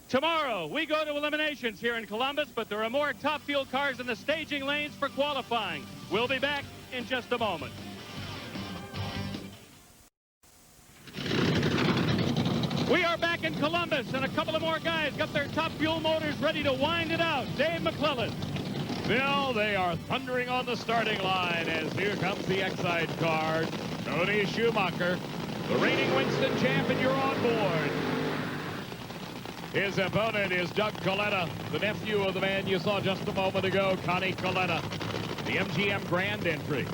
Tomorrow, we go to eliminations here in Columbus, but there are more Top Fuel cars in the staging lanes for qualifying. We'll be back in just a moment. We are back in Columbus, and a couple of more guys got their Top Fuel motors ready to wind it out. Dave McClellan. Bill, they are thundering on the starting line as here comes the Excite car. Tony Schumacher, the reigning Winston champ, and you're on board. His opponent is Doug Coletta, the nephew of the man you saw just a moment ago, Connie Coletta, the MGM Grand entry.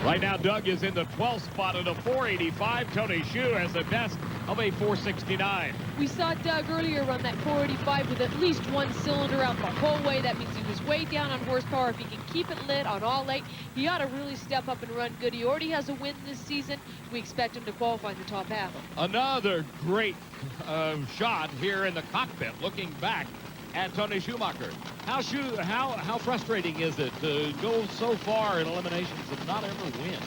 Right now, Doug is in the 12th spot at a 485. Tony Hsu has a best of a 469. We saw Doug earlier run that 485 with at least one cylinder out the whole way. That means he was way down on horsepower. If he can keep it lit on all 8, he ought to really step up and run good. He already has a win this season. We expect him to qualify in the top half. Another great shot here in the cockpit, looking back at Tony Schumacher. How frustrating is it to go so far in eliminations and not ever win?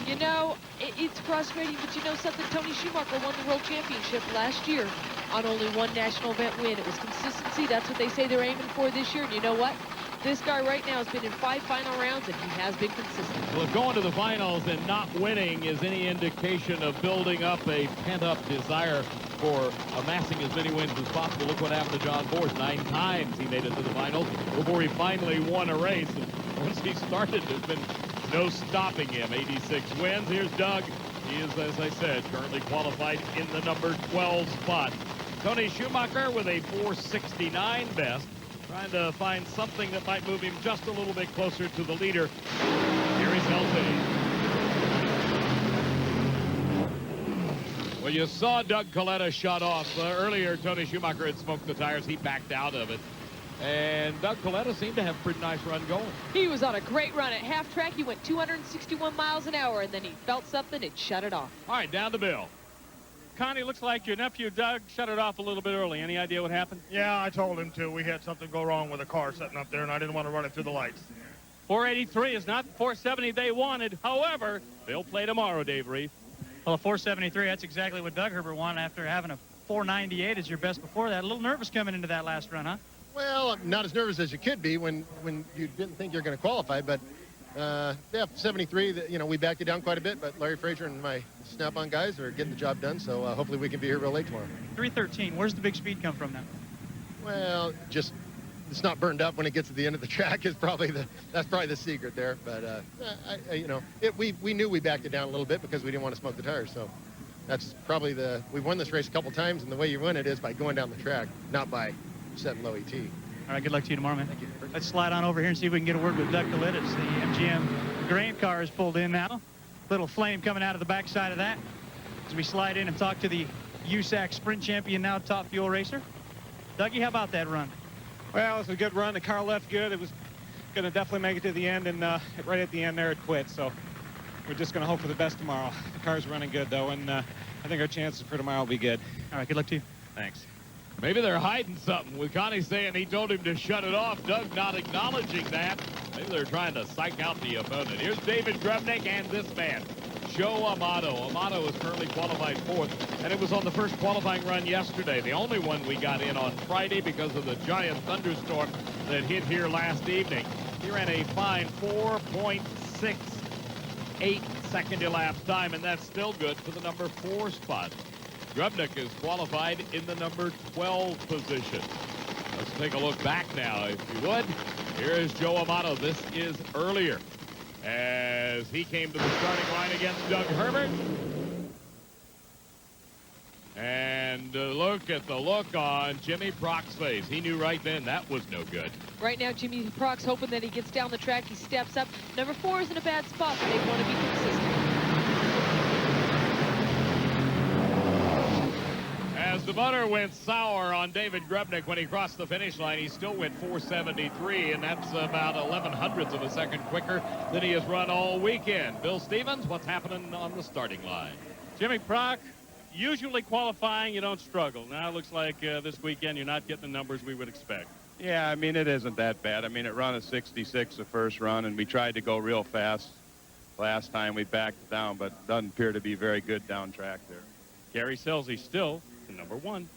You know, it's frustrating, but you know something? Tony Schumacher won the World Championship last year on only one national event win. It was consistency. That's what they say they're aiming for this year. And you know what? This guy right now has been in 5 final rounds, and he has been consistent. Well, if going to the finals and not winning is any indication of building up a pent-up desire for amassing as many wins as possible, look what happened to John Force. 9 times he made it to the finals before he finally won a race. And once he started, there's been no stopping him. 86 wins. Here's Doug. He is, as I said, currently qualified in the number 12 spot. Tony Schumacher with a 469 best, trying to find something that might move him just a little bit closer to the leader. Here is Scelzi. Well, you saw Doug Coletta shut off. Earlier, Tony Schumacher had smoked the tires. He backed out of it. And Doug Coletta seemed to have a pretty nice run going. He was on a great run. At half track, he went 261 miles an hour, and then he felt something and shut it off. All right, down to Bill. Connie, looks like your nephew Doug shut it off a little bit early. Any idea what happened? Yeah, I told him to. We had something go wrong with the car sitting up there, and I didn't want to run it through the lights. 483 is not the 470 they wanted. However, they'll play tomorrow, Dave Reef. Well, a 473, that's exactly what Doug Herbert wanted after having a 498 as your best before that. A little nervous coming into that last run, huh? Well, I'm not as nervous as you could be when you didn't think you're going to qualify, but Yeah, 73, you know, we backed it down quite a bit, but Larry Frazier and my Snap-on guys are getting the job done, so hopefully we can be here real late tomorrow. 313. Where's the big speed come from now? Well, just it's not burned up when it gets to the end of the track is probably that's probably the secret there. But you know, we knew we backed it down a little bit because we didn't want to smoke the tires. So that's probably we've won this race a couple times, and the way you win it is by going down the track, not by setting low ET. All right, good luck to you tomorrow, man. Thank you. Let's slide on over here and see if we can get a word with Doug Coyle as the MGM grain car is pulled in now. Little flame coming out of the backside of that as we slide in and talk to the USAC Sprint champion, now Top Fuel racer. Dougie, how about that run? Well, it was a good run. The car left good. It was going to definitely make it to the end, and right at the end there it quit. So we're just going to hope for the best tomorrow. The car's running good, though, and I think our chances for tomorrow will be good. All right, good luck to you. Thanks. Maybe they're hiding something with Connie saying he told him to shut it off. Doug not acknowledging that. Maybe they're trying to psych out the opponent. Here's David Grubnick and this man, Joe Amato. Amato is currently qualified 4th, and it was on the first qualifying run yesterday. The only one we got in on Friday because of the giant thunderstorm that hit here last evening. He ran a fine 4.68 second elapsed time, and that's still good for the number 4 spot. Grubnick is qualified in the number 12 position. Let's take a look back now, if you would. Here is Joe Amato. This is earlier as he came to the starting line against Doug Herbert. And look at the look on Jimmy Prock's face. He knew right then that was no good. Right now, Jimmy Prock's hoping that he gets down the track. He steps up. Number 4 is in a bad spot, but they want to be consistent. As the motor went sour on David Grubnick when he crossed the finish line, he still went 473, and that's about 11 hundredths of a second quicker than he has run all weekend. Bill Stevens, what's happening on the starting line? Jimmy Prock, usually qualifying, you don't struggle. Now it looks like this weekend you're not getting the numbers we would expect. Yeah, I mean, it isn't that bad. I mean, it ran a 66 the first run, and we tried to go real fast last time. We backed down, but doesn't appear to be very good down track there. Gary Scelzi still number 1.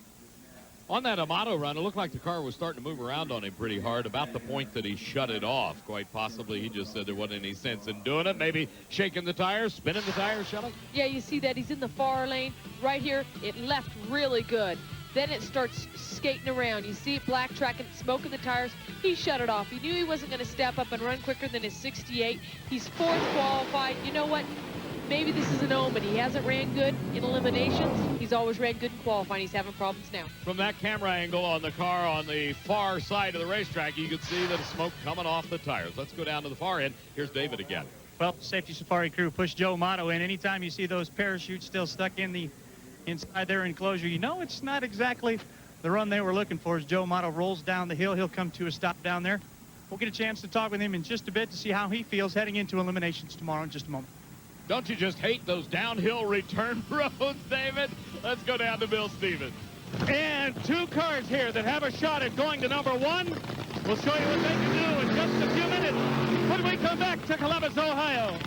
On that Amato run, it looked like the car was starting to move around on him pretty hard about the point that he shut it off. Quite possibly he just said there wasn't any sense in doing it. Maybe shaking the tires, spinning the tires, Shelley? Yeah, you see that he's in the far lane. Right here, it left really good. Then it starts skating around. You see it black tracking, smoking the tires. He shut it off. He knew he wasn't going to step up and run quicker than his 68. He's 4th qualified. You know what? Maybe this is an omen. He hasn't ran good in eliminations. He's always ran good in qualifying. He's having problems now. From that camera angle on the car on the far side of the racetrack, you can see the smoke coming off the tires. Let's go down to the far end. Here's David again. Well, safety safari crew pushed Joe Amato in. Anytime you see those parachutes still stuck in the inside their enclosure, you know it's not exactly the run they were looking for. As Joe Amato rolls down the hill, he'll come to a stop down there. We'll get a chance to talk with him in just a bit to see how he feels heading into eliminations tomorrow in just a moment. Don't you just hate those downhill return roads, David? Let's go down to Bill Stevens. And 2 cars here that have a shot at going to number 1. We'll show you what they can do in just a few minutes when we come back to Columbus, Ohio.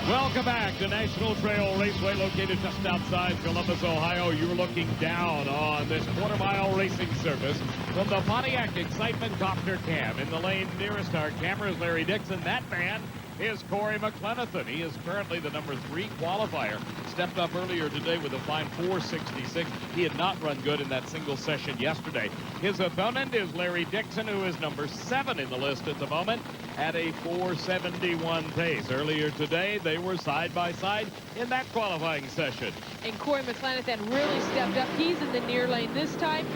Welcome back to National Trail Raceway, located just outside Columbus, Ohio. You're looking down on this quarter-mile racing surface from the Pontiac Excitement Copter Cam. In the lane nearest our camera is Larry Dixon. That man is Corey McClenathan. He is currently the number 3 qualifier. Stepped up earlier today with a fine 466. He had not run good in that single session yesterday. His opponent is Larry Dixon, who is number 7 in the list at the moment at a 471 pace. Earlier today, they were side by side in that qualifying session. And Corey McClenathan really stepped up. He's in the near lane this time.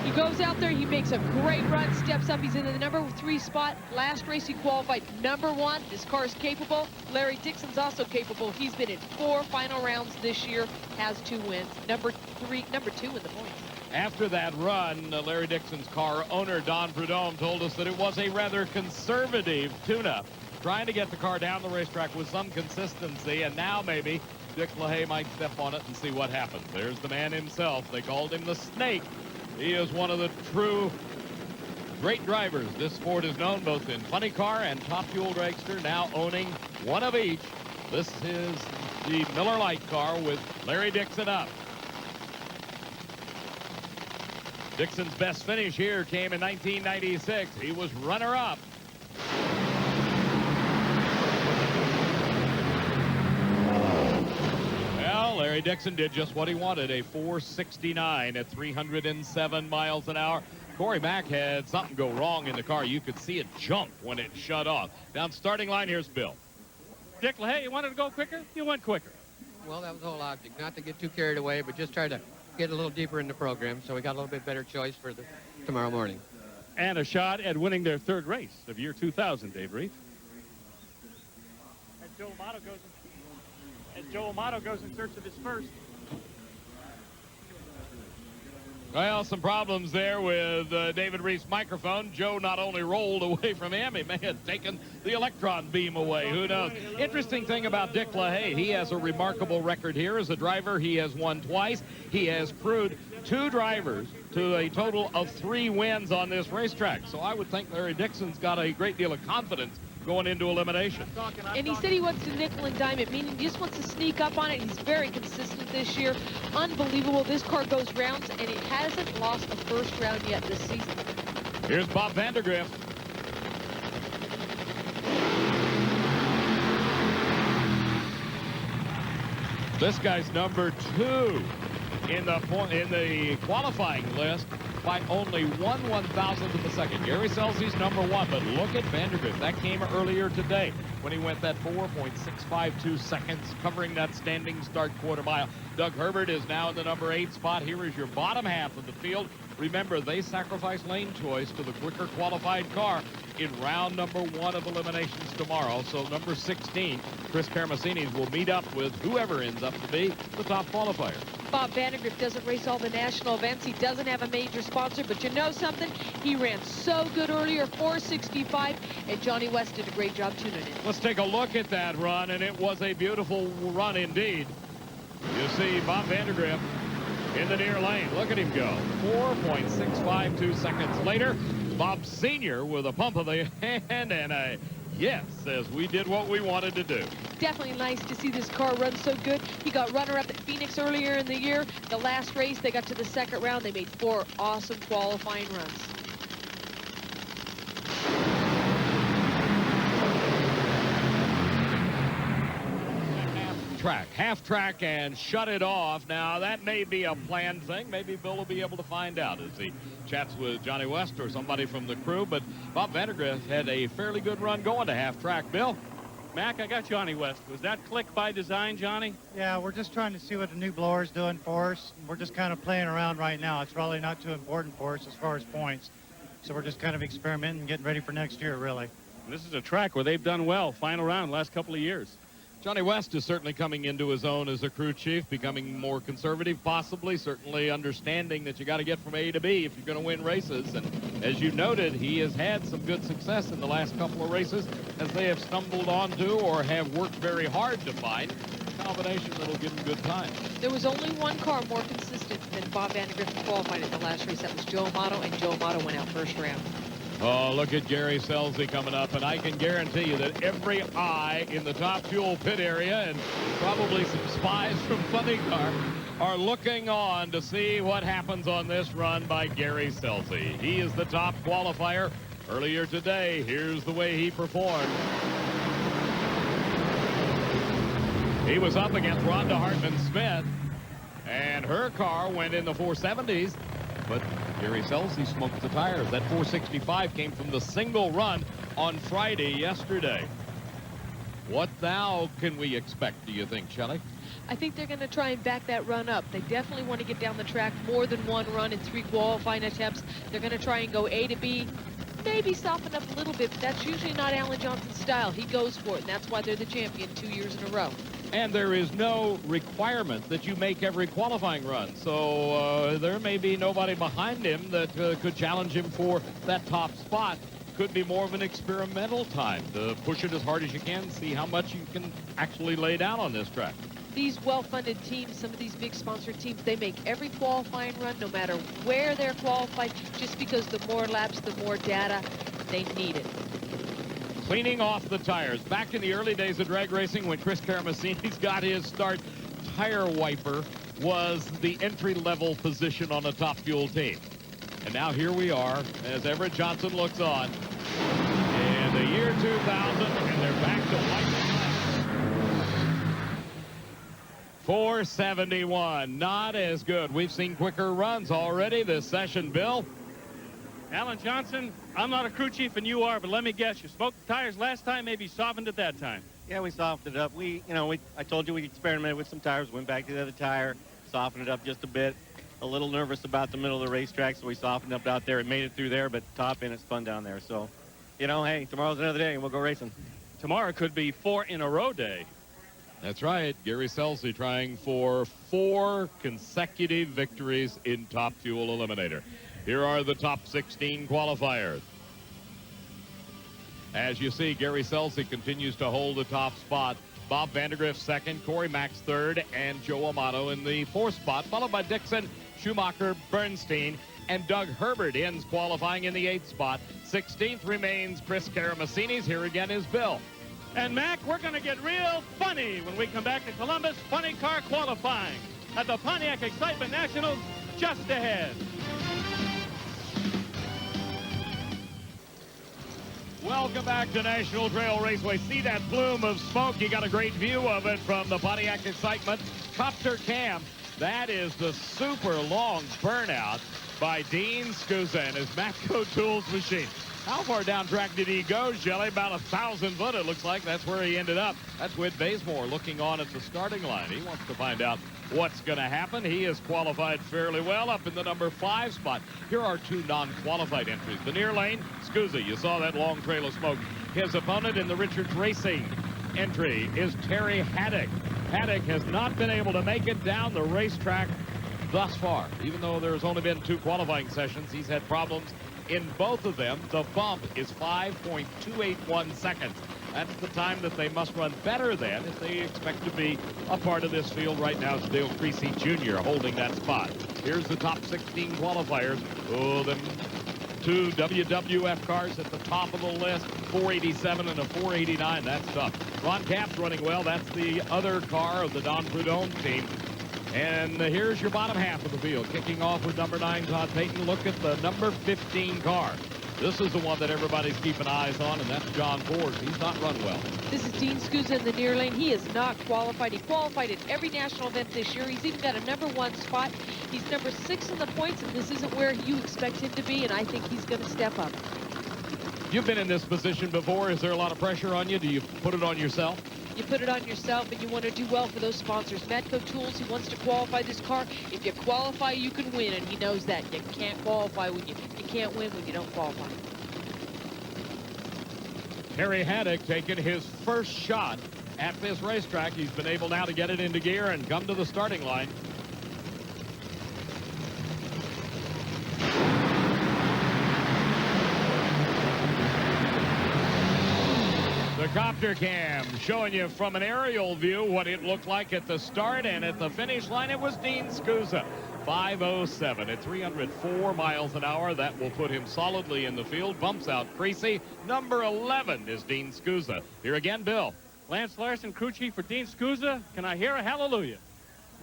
He goes out there, he makes a great run, steps up. He's in the number 3 spot. Last race he qualified number 1. This car is capable. Larry Dixon's also capable. He's been in 4 final rounds this year, has 2 wins. Number 2 in the points. After that run, Larry Dixon's car owner, Don Prudhomme, told us that it was a rather conservative tune-up, trying to get the car down the racetrack with some consistency, and now maybe Dick LaHaie might step on it and see what happens. There's the man himself. They called him the Snake. He is one of the true great drivers. This Ford is known both in funny car and top fuel dragster, now owning one of each. This is the Miller Lite car with Larry Dixon up. Dixon's best finish here came in 1996. He was runner-up. Well, Larry Dixon did just what he wanted, a 469 at 307 miles an hour. Corey Mack had something go wrong in the car. You could see it jump when it shut off. Down starting line, here's Bill. Dick LaHaie, you wanted to go quicker? You went quicker. Well, that was the whole object, not to get too carried away, but just try to get a little deeper in the program, so we got a little bit better choice for tomorrow morning. And a shot at winning their third race of year 2000, Dave Reef. As Joe Amato goes in search of his first. Well, some problems there with David Reef's microphone. Joe not only rolled away from him, he may have taken the electron beam away. Who knows? Interesting thing about Dick LaHaie, he has a remarkable record here as a driver. He has won twice. He has crewed 2 drivers to a total of 3 wins on this racetrack. So I would think Larry Dixon's got a great deal of confidence going into elimination. And he said he wants to nickel and dime it, meaning he just wants to sneak up on it. He's very consistent this year. Unbelievable. This car goes rounds, and it hasn't lost a first round yet this season. Here's Bob Vandergriff. This guy's number 2 in the qualifying list by only 1/1000th of a second. Gary Scelzi's number 1, but look at Vandergriff. That came earlier today when he went that 4.652 seconds, covering that standing start quarter mile. Doug Herbert is now in the number 8 spot. Here is your bottom half of the field. Remember, they sacrifice lane choice to the quicker qualified car in round number 1 of eliminations tomorrow. So number 16, Chris Karamessinis, will meet up with whoever ends up to be the top qualifier. Bob Vandergriff doesn't race all the national events. He doesn't have a major sponsor, but you know something? He ran so good earlier, 465, and Johnny West did a great job tuning in. Let's take a look at that run, and it was a beautiful run indeed. You see Bob Vandergriff in the near lane. Look at him go. 4.652 seconds later, Bob Sr. with a pump of the hand and a yes, says we did what we wanted to do. Definitely nice to see this car run so good. He got runner-up at Phoenix earlier in the year. The last race, they got to the second round. They made 4 awesome qualifying runs. Half track and shut it off. Now that may be a planned thing. Maybe Bill will be able to find out as he chats with Johnny West or somebody from the crew, but Bob Vandergriff had a fairly good run going to half track. Bill? Mac, I got Johnny West. Was that click by design, Johnny? Yeah, we're just trying to see what the new blower's doing for us. We're just kind of playing around right now. It's really not too important for us as far as points. So we're just kind of experimenting and getting ready for next year, really. This is a track where they've done well, final round, last couple of years. Johnny West is certainly coming into his own as a crew chief, becoming more conservative, possibly, certainly understanding that you got to get from A to B if you're going to win races. And as you noted, he has had some good success in the last couple of races as they have stumbled onto or have worked very hard to find a combination that'll give him good time. There was only one car more consistent than Bob Vandergriff qualified in the last race. That was Joe Amato, and Joe Amato went out first round. Oh, look at Gary Scelzi coming up, and I can guarantee you that every eye in the Top Fuel pit area and probably some spies from Funny Car are looking on to see what happens on this run by Gary Scelzi. He is the top qualifier earlier today. Here's the way he performed. He was up against Rhonda Hartman-Smith, and her car went in the 470s. But Gary Scelzi smoked the tires. That 465 came from the single run on Friday yesterday. What now can we expect, do you think, Shelley? I think they're going to try and back that run up. They definitely want to get down the track more than one run in 3 qualifying attempts. They're going to try and go A to B, maybe soften up a little bit, but that's usually not Alan Johnson's style. He goes for it, and that's why they're the champion 2 years in a row. And there is no requirement that you make every qualifying run. So there may be nobody behind him that could challenge him for that top spot. Could be more of an experimental time to push it as hard as you can, see how much you can actually lay down on this track. These well-funded teams, some of these big sponsored teams, they make every qualifying run, no matter where they're qualified, just because the more laps, the more data, they need it. Cleaning off the tires. Back in the early days of drag racing, when Chris Karamessinis got his start, tire wiper was the entry-level position on a Top Fuel team. And now here we are as Everett Johnson looks on. And the year 2000, and they're back to white. 471, not as good. We've seen quicker runs already this session, Bill. Alan Johnson, I'm not a crew chief and you are, but let me guess, you smoked the tires last time, maybe softened it that time. Yeah, we softened it up. I told you we experimented with some tires, went back to the other tire, softened it up just a bit. A little nervous about the middle of the racetrack, so we softened up out there and made it through there, but top end, it's fun down there. So, hey, tomorrow's another day and we'll go racing. Tomorrow could be 4 in a row day. That's right. Gary Scelzi trying for 4 consecutive victories in Top Fuel Eliminator. Here are the top 16 qualifiers. As you see, Gary Scelzi continues to hold the top spot. Bob Vandergriff second, Corey Max third, and Joe Amato in the 4th spot, followed by Dixon, Schumacher, Bernstein, and Doug Herbert ends qualifying in the 8th spot. 16th remains Chris Karamessinis. Here again is Bill. And Mac, we're going to get real funny when we come back to Columbus Funny Car Qualifying at the Pontiac Excitement Nationals just ahead. Welcome back to National Trail Raceway. See that plume of smoke? You got a great view of it from the Pontiac Excitement Copter Cam. That is the super long burnout by Dean Skuza and his Matco Tools machine. How far down track did he go, Shelley? About 1,000 foot, it looks like. That's where he ended up. That's Whit Bazemore looking on at the starting line. He wants to find out what's going to happen. He has qualified fairly well up in the number 5 spot. Here are 2 non-qualified entries. The near lane, Skuza. You saw that long trail of smoke. His opponent in the Richards Racing entry is Terry Haddock. Haddock has not been able to make it down the racetrack thus far. Even though there's only been 2 qualifying sessions, he's had problems in both of them. The bump is 5.281 seconds. That's the time that they must run better than if they expect to be a part of this field. Right now, it's Dale Creasy Jr. holding that spot. Here's the top 16 qualifiers. Oh, them 2 WWF cars at the top of the list, 487 and a 489. That's tough. Ron Capps running well. That's the other car of the Don Prudhomme team. And here's your bottom half of the field. Kicking off with number 9, Todd Payton. Look at the number 15 car. This is the one that everybody's keeping eyes on, and that's John Ford. He's not run well. This is Dean Skuza in the near lane. He is not qualified. He qualified at every national event this year. He's even got a number 1 spot. He's number 6 in the points, and this isn't where you expect him to be, and I think he's going to step up. You've been in this position before. Is there a lot of pressure on you? Do you put it on yourself? You put it on yourself, and you want to do well for those sponsors. Matco Tools, he wants to qualify this car. If you qualify, you can win, and he knows that. You can't qualify when you can't win when you don't qualify. Terry Haddock taking his first shot at this racetrack. He's been able now to get it into gear and come to the starting line. The copter cam showing you from an aerial view what it looked like at the start, and at the finish line it was Dean Skuza. 5:07 at 304 miles an hour. That will put him solidly in the field. Bumps out Creasy. Number 11 is Dean Skuza. Here again, Bill. Lance Larson, crew chief for Dean Skuza. Can I hear a hallelujah?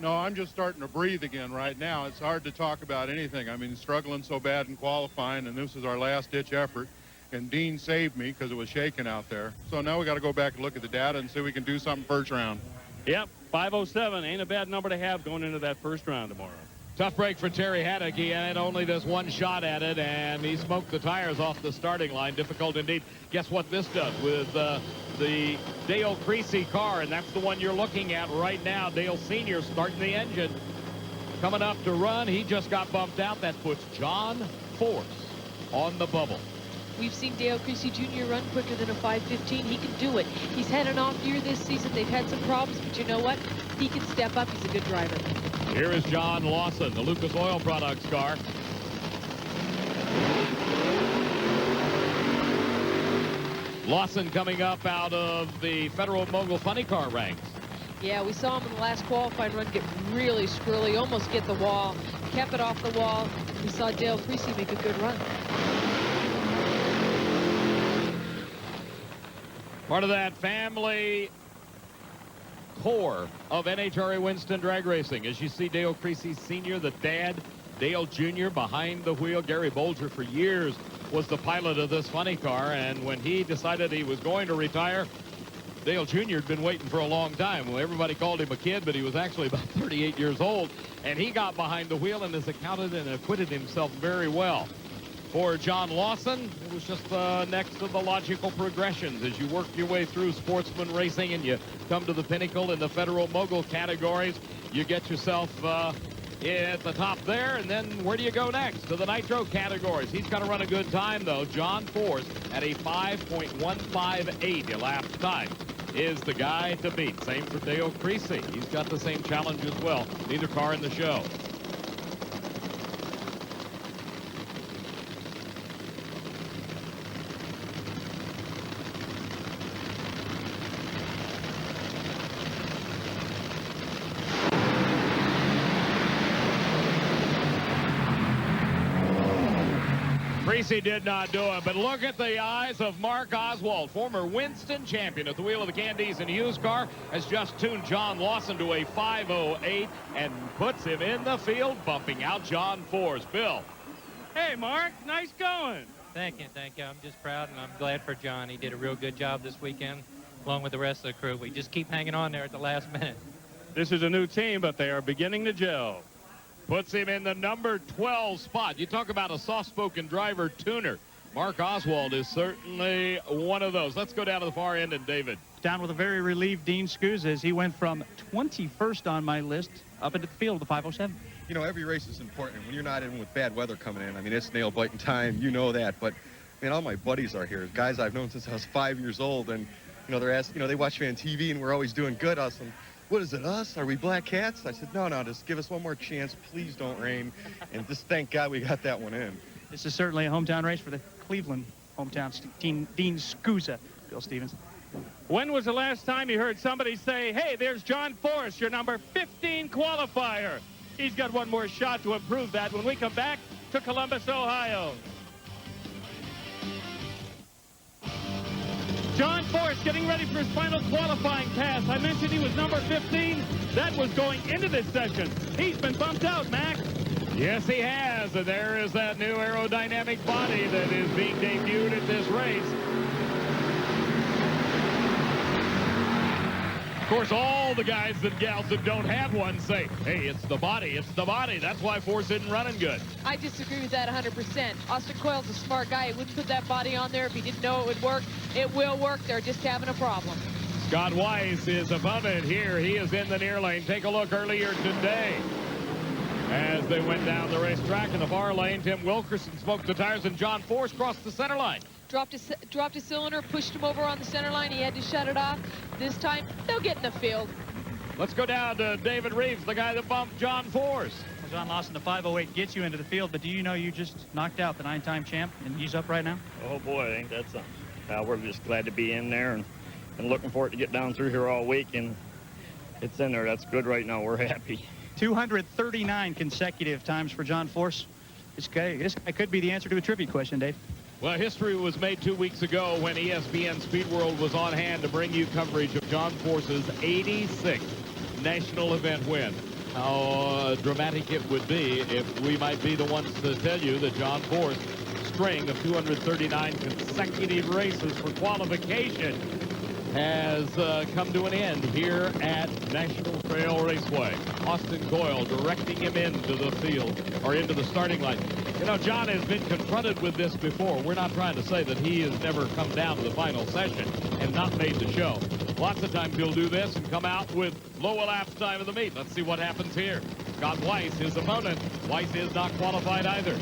No, I'm just starting to breathe again right now. It's hard to talk about anything. I mean, struggling so bad in qualifying, and this is our last-ditch effort. And Dean saved me because it was shaking out there. So now we got to go back and look at the data and see if we can do something first round. Yep, 5:07 ain't a bad number to have going into that first round tomorrow. Tough break for Terry Haddock. He had only this 1 shot at it, and he smoked the tires off the starting line. Difficult indeed. Guess what this does with the Dale Creasy car, and that's the one you're looking at right now. Dale Sr. starting the engine. Coming up to run. He just got bumped out. That puts John Force on the bubble. We've seen Dale Creasy Jr. run quicker than a 5:15. He can do it. He's had an off year this season. They've had some problems, but you know what? He can step up. He's a good driver. Here is John Lawson, the Lucas Oil Products car. Lawson coming up out of the Federal Mogul Funny Car ranks. Yeah, we saw him in the last qualifying run get really squirrely, almost get the wall, kept it off the wall. We saw Dale Creasy make a good run. Part of that family core of NHRA Winston Drag Racing. As you see Dale Creasy Sr., the dad, Dale Jr. behind the wheel. Gary Bolger for years was the pilot of this funny car, and when he decided he was going to retire, Dale Jr. had been waiting for a long time. Well, everybody called him a kid, but he was actually about 38 years old, and he got behind the wheel and has accounted and acquitted himself very well. For John Lawson, it was just next to the logical progressions as you work your way through sportsman racing and you come to the pinnacle in the Federal Mogul categories. You get yourself at the top there, and then where do you go next? To the Nitro categories. He's got to run a good time, though. John Force at a 5.158 elapsed time is the guy to beat. Same for Dale Creasy. He's got the same challenge as well. Neither car in the show. Creasy did not do it, but look at the eyes of Mark Oswald, former Winston champion at the wheel of the Candies and Hughes car, has just tuned John Lawson to a 508 and puts him in the field, bumping out John Force. Bill. Hey, Mark, nice going. Thank you. I'm just proud, and I'm glad for John. He did a real good job this weekend, along with the rest of the crew. We just keep hanging on there at the last minute. This is a new team, but they are beginning to gel. Puts him in the number 12 spot. You talk about a soft-spoken driver tuner. Mark Oswald is certainly one of those. Let's go down to the far end, and David. Down with a very relieved Dean Skuza as he went from 21st on my list up into the field with the 507. You know, every race is important. When you're not in with bad weather coming in, I mean, it's nail-biting time. You know that. But, man, all my buddies are here. Guys I've known since I was 5 years old. And, you know, they're asking, you know, they watch me on TV, and we're always doing good. Awesome. What is it, us? Are we Black Cats? I said, no, just give us one more chance. Please don't rain. And just thank God we got that one in. This is certainly a hometown race for the Cleveland hometown Dean Skuza, Bill Stevens. When was the last time you heard somebody say, hey, there's John Force, your number 15 qualifier? He's got one more shot to improve that when we come back to Columbus, Ohio. John Force getting ready for his final qualifying pass. I mentioned he was number 15. That was going into this session. He's been bumped out, Mac. Yes, he has. And there is that new aerodynamic body that is being debuted at this race. Of course, all the guys and gals that don't have one say, hey, it's the body, it's the body. That's why Force isn't running good. I disagree with that 100%. Austin Coyle's a smart guy. He wouldn't put that body on there if he didn't know it would work. It will work. They're just having a problem. Scott Weiss, his opponent here, he is in the near lane. Take a look earlier today as they went down the racetrack in the far lane. Tim Wilkerson smoked the tires, and John Force crossed the center line. Dropped a cylinder, pushed him over on the center line. He had to shut it off. This time, they'll get in the field. Let's go down to David Reeves, the guy that bumped John Force. Well, John Lawson, the 508 gets you into the field, but do you know you just knocked out the 9-time champ, and he's up right now? Oh, boy, ain't that something. We're just glad to be in there and looking for it to get down through here all week, and it's in there. That's good right now. We're happy. 239 consecutive times for John Force. This guy could be the answer to a trivia question, Dave. Well, history was made 2 weeks ago when ESPN Speed World was on hand to bring you coverage of John Force's 86th national event win. How dramatic it would be if we might be the ones to tell you that John Force's string of 239 consecutive races for qualification has come to an end here at National Trail Raceway. Austin Coyle directing him into the field, or into the starting line. You know, John has been confronted with this before. We're not trying to say that he has never come down to the final session and not made the show. Lots of times he'll do this and come out with low elapsed time of the meet. Let's see what happens here. Scott Weiss, his opponent. Weiss is not qualified either.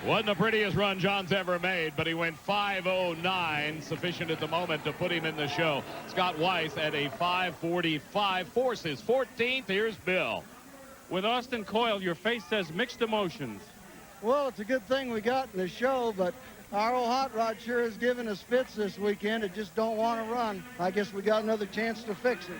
Wasn't the prettiest run John's ever made, but he went 5:09, sufficient at the moment to put him in the show. Scott Weiss at a 5:45. Force his 14th. Here's Bill. With Austin Coyle, your face says mixed emotions. Well, it's a good thing we got in the show, but our old hot rod sure is giving us fits this weekend. It just don't want to run. I guess we got another chance to fix it.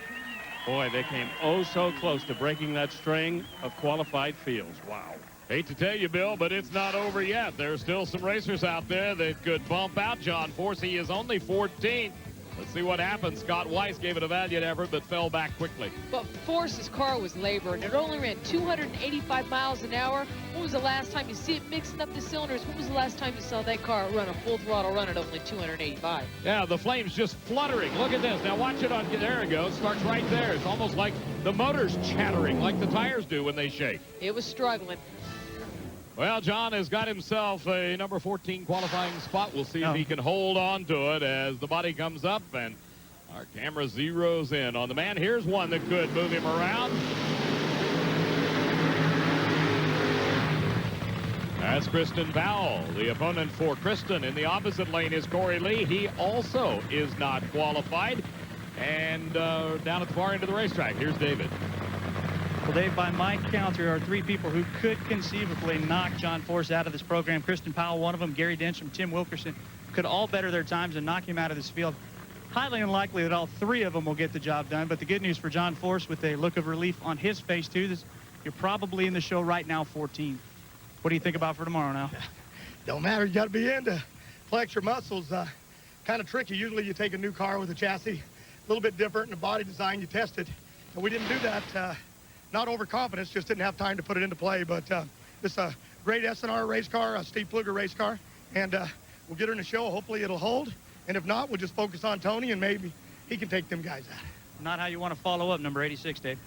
Boy, they came oh so close to breaking that string of qualified fields. Wow. Hate to tell you, Bill, but it's not over yet. There's still some racers out there that could bump out John Force. He is only 14th. Let's see what happens. Scott Weiss gave it a valiant effort, but fell back quickly. But Force's car was laboring. It only ran 285 miles an hour. When was the last time you see it mixing up the cylinders? When was the last time you saw that car run a full throttle run at only 285? Yeah, the flames just fluttering. Look at this. Now watch it on, there it goes. Starts right there. It's almost like the motor's chattering like the tires do when they shake. It was struggling. Well, John has got himself a number 14 qualifying spot. We'll see if he can hold on to it as the body comes up and our camera zeroes in on the man. Here's one that could move him around. That's Kristen Powell, the opponent for Kristen. In the opposite lane is Corey Lee. He also is not qualified. And down at the far end of the racetrack, here's David. Well, Dave, by my count, there are 3 people who could conceivably knock John Force out of this program. Kristen Powell, one of them, Gary Densham, Tim Wilkerson, could all better their times and knock him out of this field. Highly unlikely that all 3 of them will get the job done, but the good news for John Force, with a look of relief on his face, too, is you're probably in the show right now 14. What do you think about for tomorrow now? Don't matter. You got to be in to flex your muscles. Kind of tricky. Usually you take a new car with a chassis, a little bit different in the body design. You test it. And we didn't do that. Not overconfidence, just didn't have time to put it into play. But this is a great SNR race car, a Steve Pfluger race car. And we'll get her in the show. Hopefully it'll hold. And if not, we'll just focus on Tony, and maybe he can take them guys out. Not how you want to follow up number 86, Dave.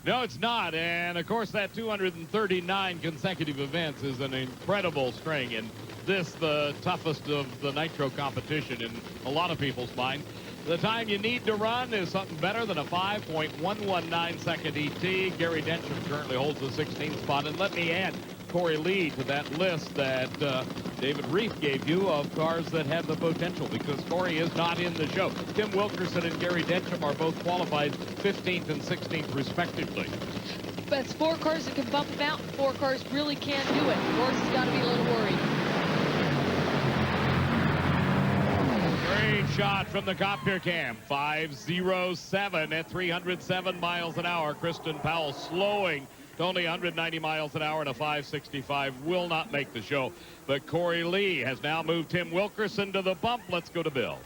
No, it's not. And, of course, that 239 consecutive events is an incredible string. And this, the toughest of the nitro competition in a lot of people's mind. The time you need to run is something better than a 5.119 second ET. Gary Densham currently holds the 16th spot. And let me add Corey Lee to that list that David Reef gave you of cars that have the potential, because Corey is not in the show. Tim Wilkerson and Gary Densham are both qualified 15th and 16th respectively. But it's 4 cars that can bump him out, and 4 cars really can't do it. Force has got to be a little worried. Great shot from the copter cam. 5.07 at 307 miles an hour. Kristen Powell slowing to only 190 miles an hour and a 5.65. Will not make the show. But Corey Lee has now moved Tim Wilkerson to the bump. Let's go to Bill.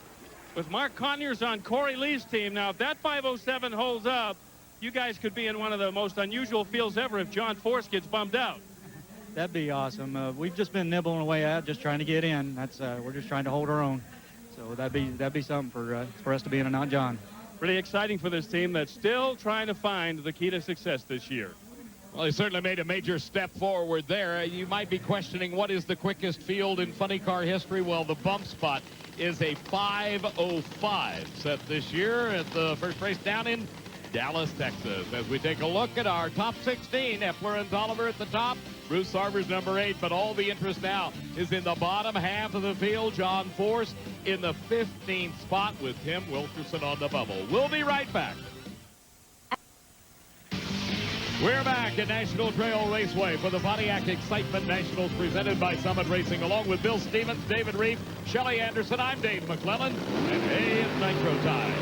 With Mark Conyers on Corey Lee's team, now if that 5.07 holds up, you guys could be in one of the most unusual fields ever if John Force gets bumped out. That'd be awesome. We've just been nibbling away at, just trying to get in. That's we're just trying to hold our own. So that'd be something for us to be in and not John. Really exciting for this team that's still trying to find the key to success this year. Well, he certainly made a major step forward there. You might be questioning what is the quickest field in funny car history. Well, the bump spot is a 5.05 set this year at the first race down in Dallas, Texas. As we take a look at our top 16, Epler and Toliver at the top. Bruce Sarver's number 8, but all the interest now is in the bottom half of the field. John Force in the 15th spot with Tim Wilkerson on the bubble. We'll be right back. We're back at National Trail Raceway for the Pontiac Excitement Nationals presented by Summit Racing, along with Bill Stevens, David Reef, Shelley Anderson. I'm Dave McClellan, and hey, it's Nitro time.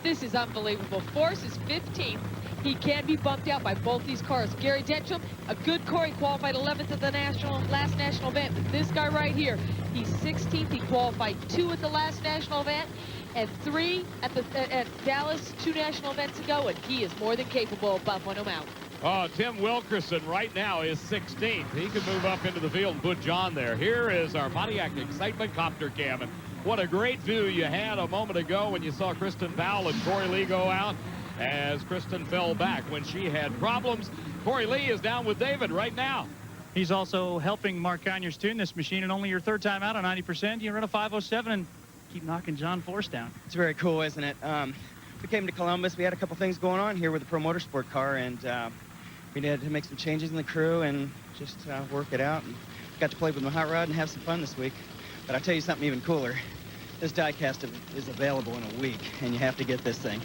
This is unbelievable. Force is 15th. He can be bumped out by both these cars. Gary Densham, a good car. He qualified 11th at the last national event. But this guy right here, he's 16th. He qualified 2 at the last national event and 3 at Dallas 2 national events ago, and he is more than capable of bumping him out. Oh, Tim Wilkerson right now is 16th. He can move up into the field and put John there. Here is our Pontiac Excitement copter cam. And what a great view you had a moment ago when you saw Kristen Powell and Corey Lee go out, as Kristen fell back when she had problems. Corey Lee is down with David right now. He's also helping Mark Conyers tune this machine, and only your 3rd time out on 90%. You run a 5.07 and keep knocking John Force down. It's very cool, isn't it? We came to Columbus. We had a couple things going on here with the Pro Motorsport car, and we had to make some changes in the crew and just work it out. And got to play with my hot rod and have some fun this week. But I'll tell you something even cooler. This diecast is available in a week, and you have to get this thing.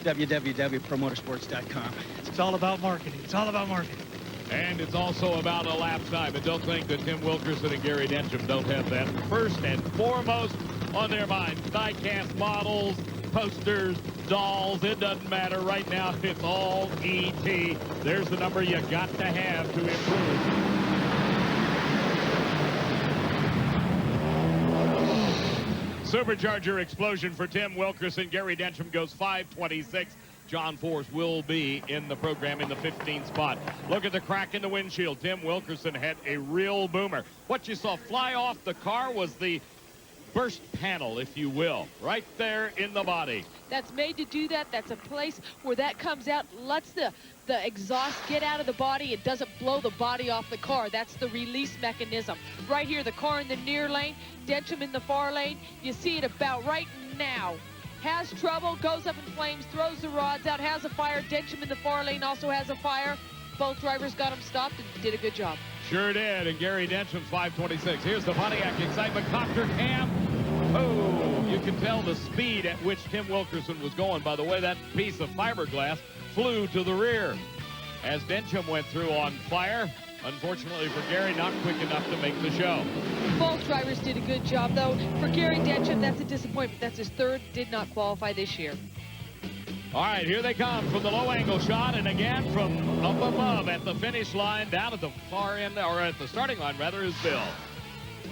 www.promotorsports.com. It's all about marketing. It's all about marketing. And it's also about a lap time. And don't think that Tim Wilkerson and Gary Densham don't have that first and foremost on their minds. Diecast models, posters, dolls, it doesn't matter. Right now, it's all ET. There's the number you got to have to improve. Supercharger explosion for Tim Wilkerson. Gary Densham goes 5:26. John Force will be in the program in the 15th spot. Look at the crack in the windshield. Tim Wilkerson had a real boomer. What you saw fly off the car was the burst panel, if you will, right there in the body. That's made to do that. That's a place where that comes out, lets the exhaust get out of the body. It doesn't blow the body off the car. That's the release mechanism. Right here, the car in the near lane, Densham in the far lane. You see it about right now. Has trouble, goes up in flames, throws the rods out, has a fire. Densham in the far lane also has a fire. Both drivers got him stopped and did a good job. Sure did, and Gary Densham's 5:26. Here's the Pontiac Excitement Copter Cam. Oh, you can tell the speed at which Tim Wilkerson was going by the way that piece of fiberglass flew to the rear. As Densham went through on fire, unfortunately for Gary, not quick enough to make the show. Both drivers did a good job, though. For Gary Densham, that's a disappointment. That's his third, did not qualify this year. All right, here they come from the low angle shot, and again from up above at the finish line, down at the far end, or at the starting line rather, is Bill.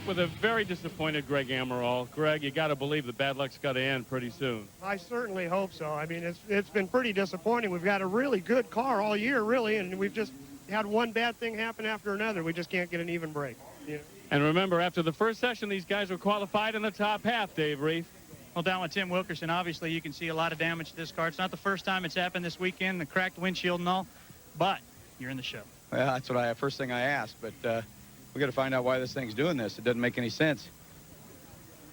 With a very disappointed Greg Amaral. Greg, you got to believe the bad luck's got to end pretty soon. I certainly hope so. I mean, it's been pretty disappointing. We've got a really good car all year, really, and we've just had one bad thing happen after another. We just can't get an even break. You know? And remember, after the first session, these guys were qualified in the top half, Dave Reef. Well, down with Tim Wilkerson, obviously you can see a lot of damage to this car. It's not the first time it's happened this weekend, the cracked windshield and all, but you're in the show. Well, that's what first thing I asked, but we got to find out why this thing's doing this. It doesn't make any sense.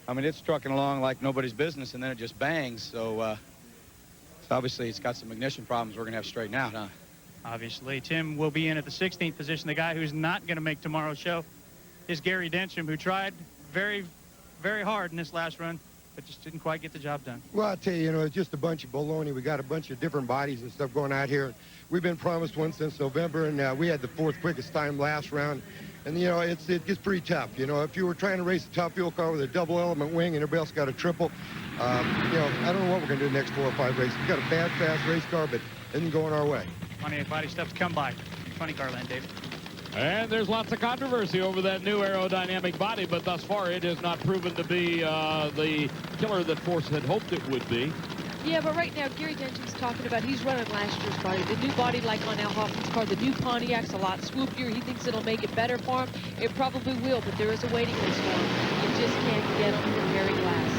I mean, it's trucking along like nobody's business, and then it just bangs. So obviously it's got some ignition problems we're going to have to straighten out, huh? Obviously, Tim will be in at the 16th position. The guy who's not going to make tomorrow's show is Gary Densham, who tried very, very hard in this last run, but just didn't quite get the job done. Well, I'll tell you, it's just a bunch of baloney. We got a bunch of different bodies and stuff going out here. We've been promised one since November, and we had the 4th quickest time last round. And, it gets pretty tough. If you were trying to race a top fuel car with a double element wing and everybody else got a triple, I don't know what we're going to do the next 4 or 5 races. We've got a bad, fast race car, but it isn't going our way. Pontiac body stuff's come by. Funny car land, Dave. And there's lots of controversy over that new aerodynamic body, but thus far it has not proven to be the killer that Force had hoped it would be. Yeah, but right now, Gary Densham's talking about he's running last year's body. The new body, like on Al Hoffman's car, the new Pontiac's a lot swoopier. He thinks it'll make it better for him. It probably will, but there is a waiting list for him. You just can't get him from Gary Glass.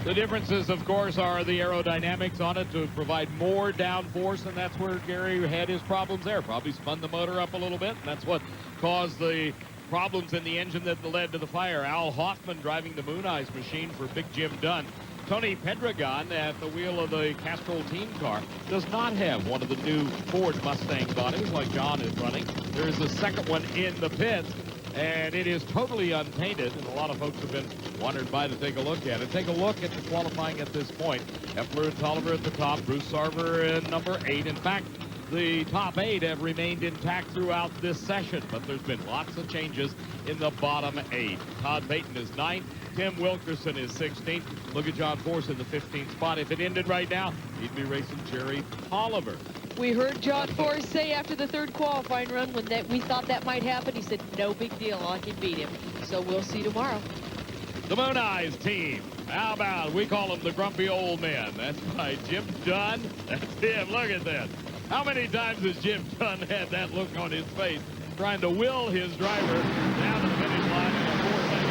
The differences, of course, are the aerodynamics on it to provide more downforce, and that's where Gary had his problems there. Probably spun the motor up a little bit, and that's what caused the problems in the engine that led to the fire. Al Hoffman driving the Moon Eyes machine for Big Jim Dunn. Tony Pedregon at the wheel of the Castrol team car does not have one of the new Ford Mustang bodies like John is running. There is a second one in the pits, and it is totally unpainted, and a lot of folks have been wondered by to take a look at it. Take a look at the qualifying at this point. Epler and Toliver at the top, Bruce Sarver in number 8. In fact, the top 8 have remained intact throughout this session, but there's been lots of changes in the bottom 8. Todd Payton is 9th. Tim Wilkerson is 16th. Look at John Force in the 15th spot. If it ended right now, he'd be racing Jerry Toliver. We heard John Force say after the 3rd qualifying run when we thought that might happen, he said, no big deal, I can beat him. So we'll see tomorrow. The Moon Eyes team. How about, we call them the grumpy old men. That's right, Jim Dunn. That's him. Look at that. How many times has Jim Dunn had that look on his face, trying to will his driver down to the finish line in a 4-second?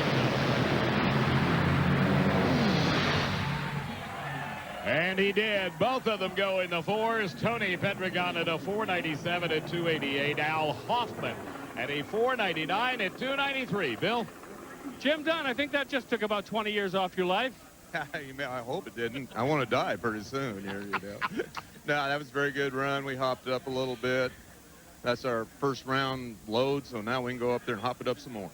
And he did. Both of them go in the 4s. Tony Pedregon at a 497 at 288. Al Hoffman at a 499 at 293. Bill? Jim Dunn, I think that just took about 20 years off your life. I hope it didn't. I want to die pretty soon here, No, that was a very good run. We hopped it up a little bit. That's our first round load, so now we can go up there and hop it up some more.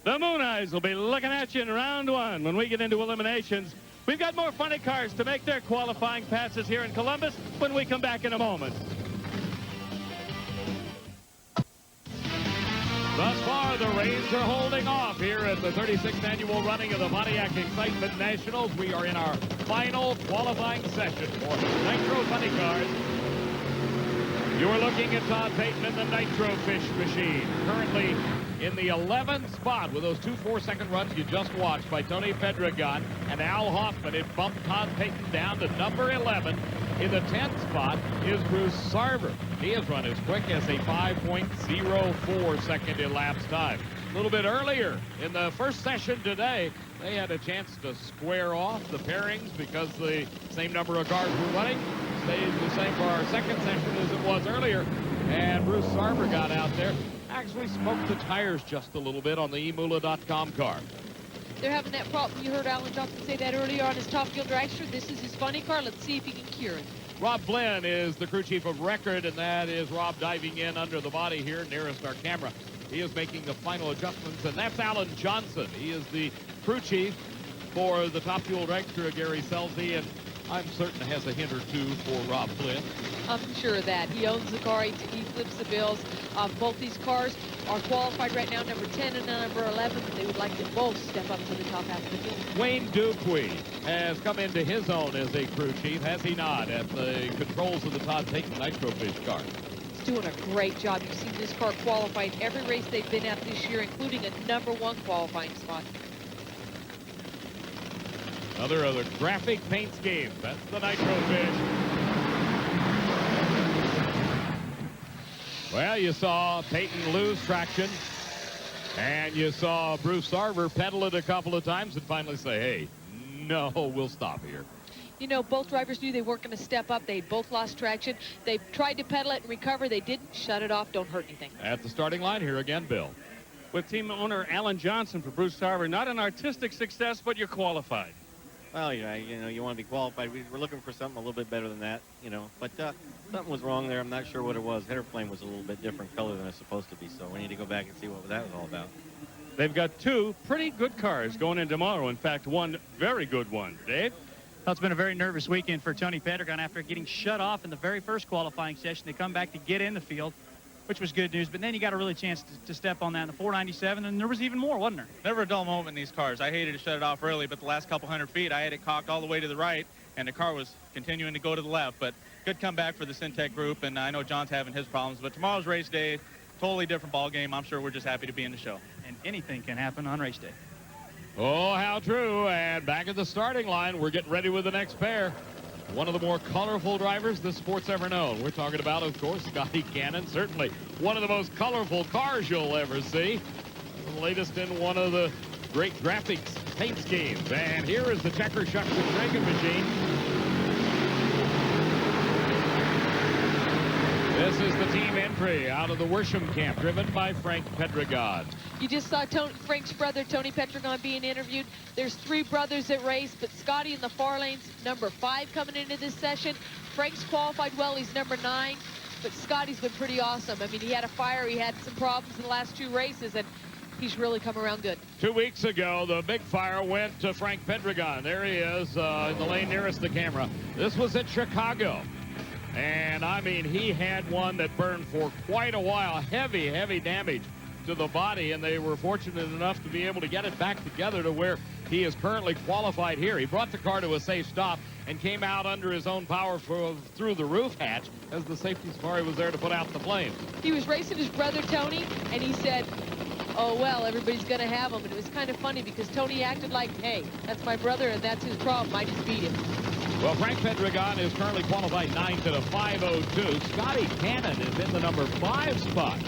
The Moon Eyes will be looking at you in round 1 when we get into eliminations. We've got more funny cars to make their qualifying passes here in Columbus when we come back in a moment. Thus far, the Rays are holding off here at the 36th annual running of the Pontiac Excitement Nationals. We are in our final qualifying session for Nitro Funny Cars. You are looking at Todd Payton in the Nitro Fish machine. Currently in the 11th spot with those 2 4-second runs you just watched by Tony Pedregon and Al Hoffman. It bumped Todd Payton down to number 11. In the 10th spot is Bruce Sarver. He has run as quick as a 5.04 second elapsed time. A little bit earlier in the first session today, they had a chance to square off the pairings because the same number of cars were running. Stayed the same for our second session as it was earlier. And Bruce Sarver got out there, actually smoked the tires just a little bit on the emula.com car. They're having that problem. You heard Alan Johnson say that earlier on his top field dragster. This is his funny car. Let's see if he can cure it. Rob Flynn is the crew chief of record, and that is Rob diving in under the body here nearest our camera. He is making the final adjustments, and that's Alan Johnson. He is the crew chief for the top fuel dragster, Gary Scelzi, and I'm certain has a hint or two for Rob Flynn. I'm sure of that. He owns the car. He flips the bills. Both these cars are qualified right now, number 10 and number 11. They would like to both step up to the top half of the field. Wayne Dupuy has come into his own as a crew chief, has he not, at the controls of the Todd Payton Nitrofish car. He's doing a great job. You've seen this car qualified every race they've been at this year, including a number 1 qualifying spot. Another of the graphic paint schemes. That's the Nitrofish. Well, you saw Payton lose traction, and you saw Bruce Sarver pedal it a couple of times and finally say, hey, no, we'll stop here. You know, both drivers knew they weren't going to step up. They both lost traction. They tried to pedal it and recover. They didn't. Shut it off. Don't hurt anything. At the starting line here again, Bill. With team owner Alan Johnson for Bruce Sarver, not an artistic success, but you're qualified. Well, yeah, you know, you want to be qualified. We're looking for something a little bit better than that, you know. But something was wrong there. I'm not sure what it was. Header flame was a little bit different color than it's supposed to be, so we need to go back and see what that was all about. They've got 2 pretty good cars going in tomorrow. In fact, 1 very good one. Dave? Well, it's been a very nervous weekend for Tony Pedregon after getting shut off in the very first qualifying session. They come back to get in the field, which was good news. But then he got a really chance to step on that in the 497, and there was even more, wasn't there? Never a dull moment in these cars. I hated to shut it off early, but the last couple hundred feet, I had it cocked all the way to the right, and the car was continuing to go to the left. But good comeback for the Syntec group, and I know John's having his problems. But tomorrow's race day, totally different ball game. I'm sure we're just happy to be in the show. And anything can happen on race day. Oh, how true. And back at the starting line, we're getting ready with the next pair. One of the more colorful drivers this sport's ever known. We're talking about, of course, Scotty Cannon. Certainly one of the most colorful cars you'll ever see. The latest in one of the great graphics paint schemes. And here is the Checker Shuck Pedregon machine. This is the team entry out of the Worsham camp, driven by Frank Pedregon. You just saw Frank's brother, Tony Pedregon, being interviewed. There's 3 brothers that race, but Scotty in the far lanes, number 5 coming into this session. Frank's qualified well. He's number 9, but Scotty's been pretty awesome. I mean, he had a fire. He had some problems in the last 2 races, and he's really come around good. 2 weeks ago, the big fire went to Frank Pedregon. There he is in the lane nearest the camera. This was at Chicago. And, I mean, he had one that burned for quite a while. Heavy, heavy damage to the body, and they were fortunate enough to be able to get it back together to where he is currently qualified here. He brought the car to a safe stop and came out under his own power through the roof hatch as the safety safari was there to put out the flames. He was racing his brother, Tony, and he said, oh, well, everybody's going to have him. And it was kind of funny because Tony acted like, hey, that's my brother, and that's his problem. I just beat him. Well, Frank Pedregon is currently qualified 9 to the 5:02. Scotty Cannon is in the number 5 spot.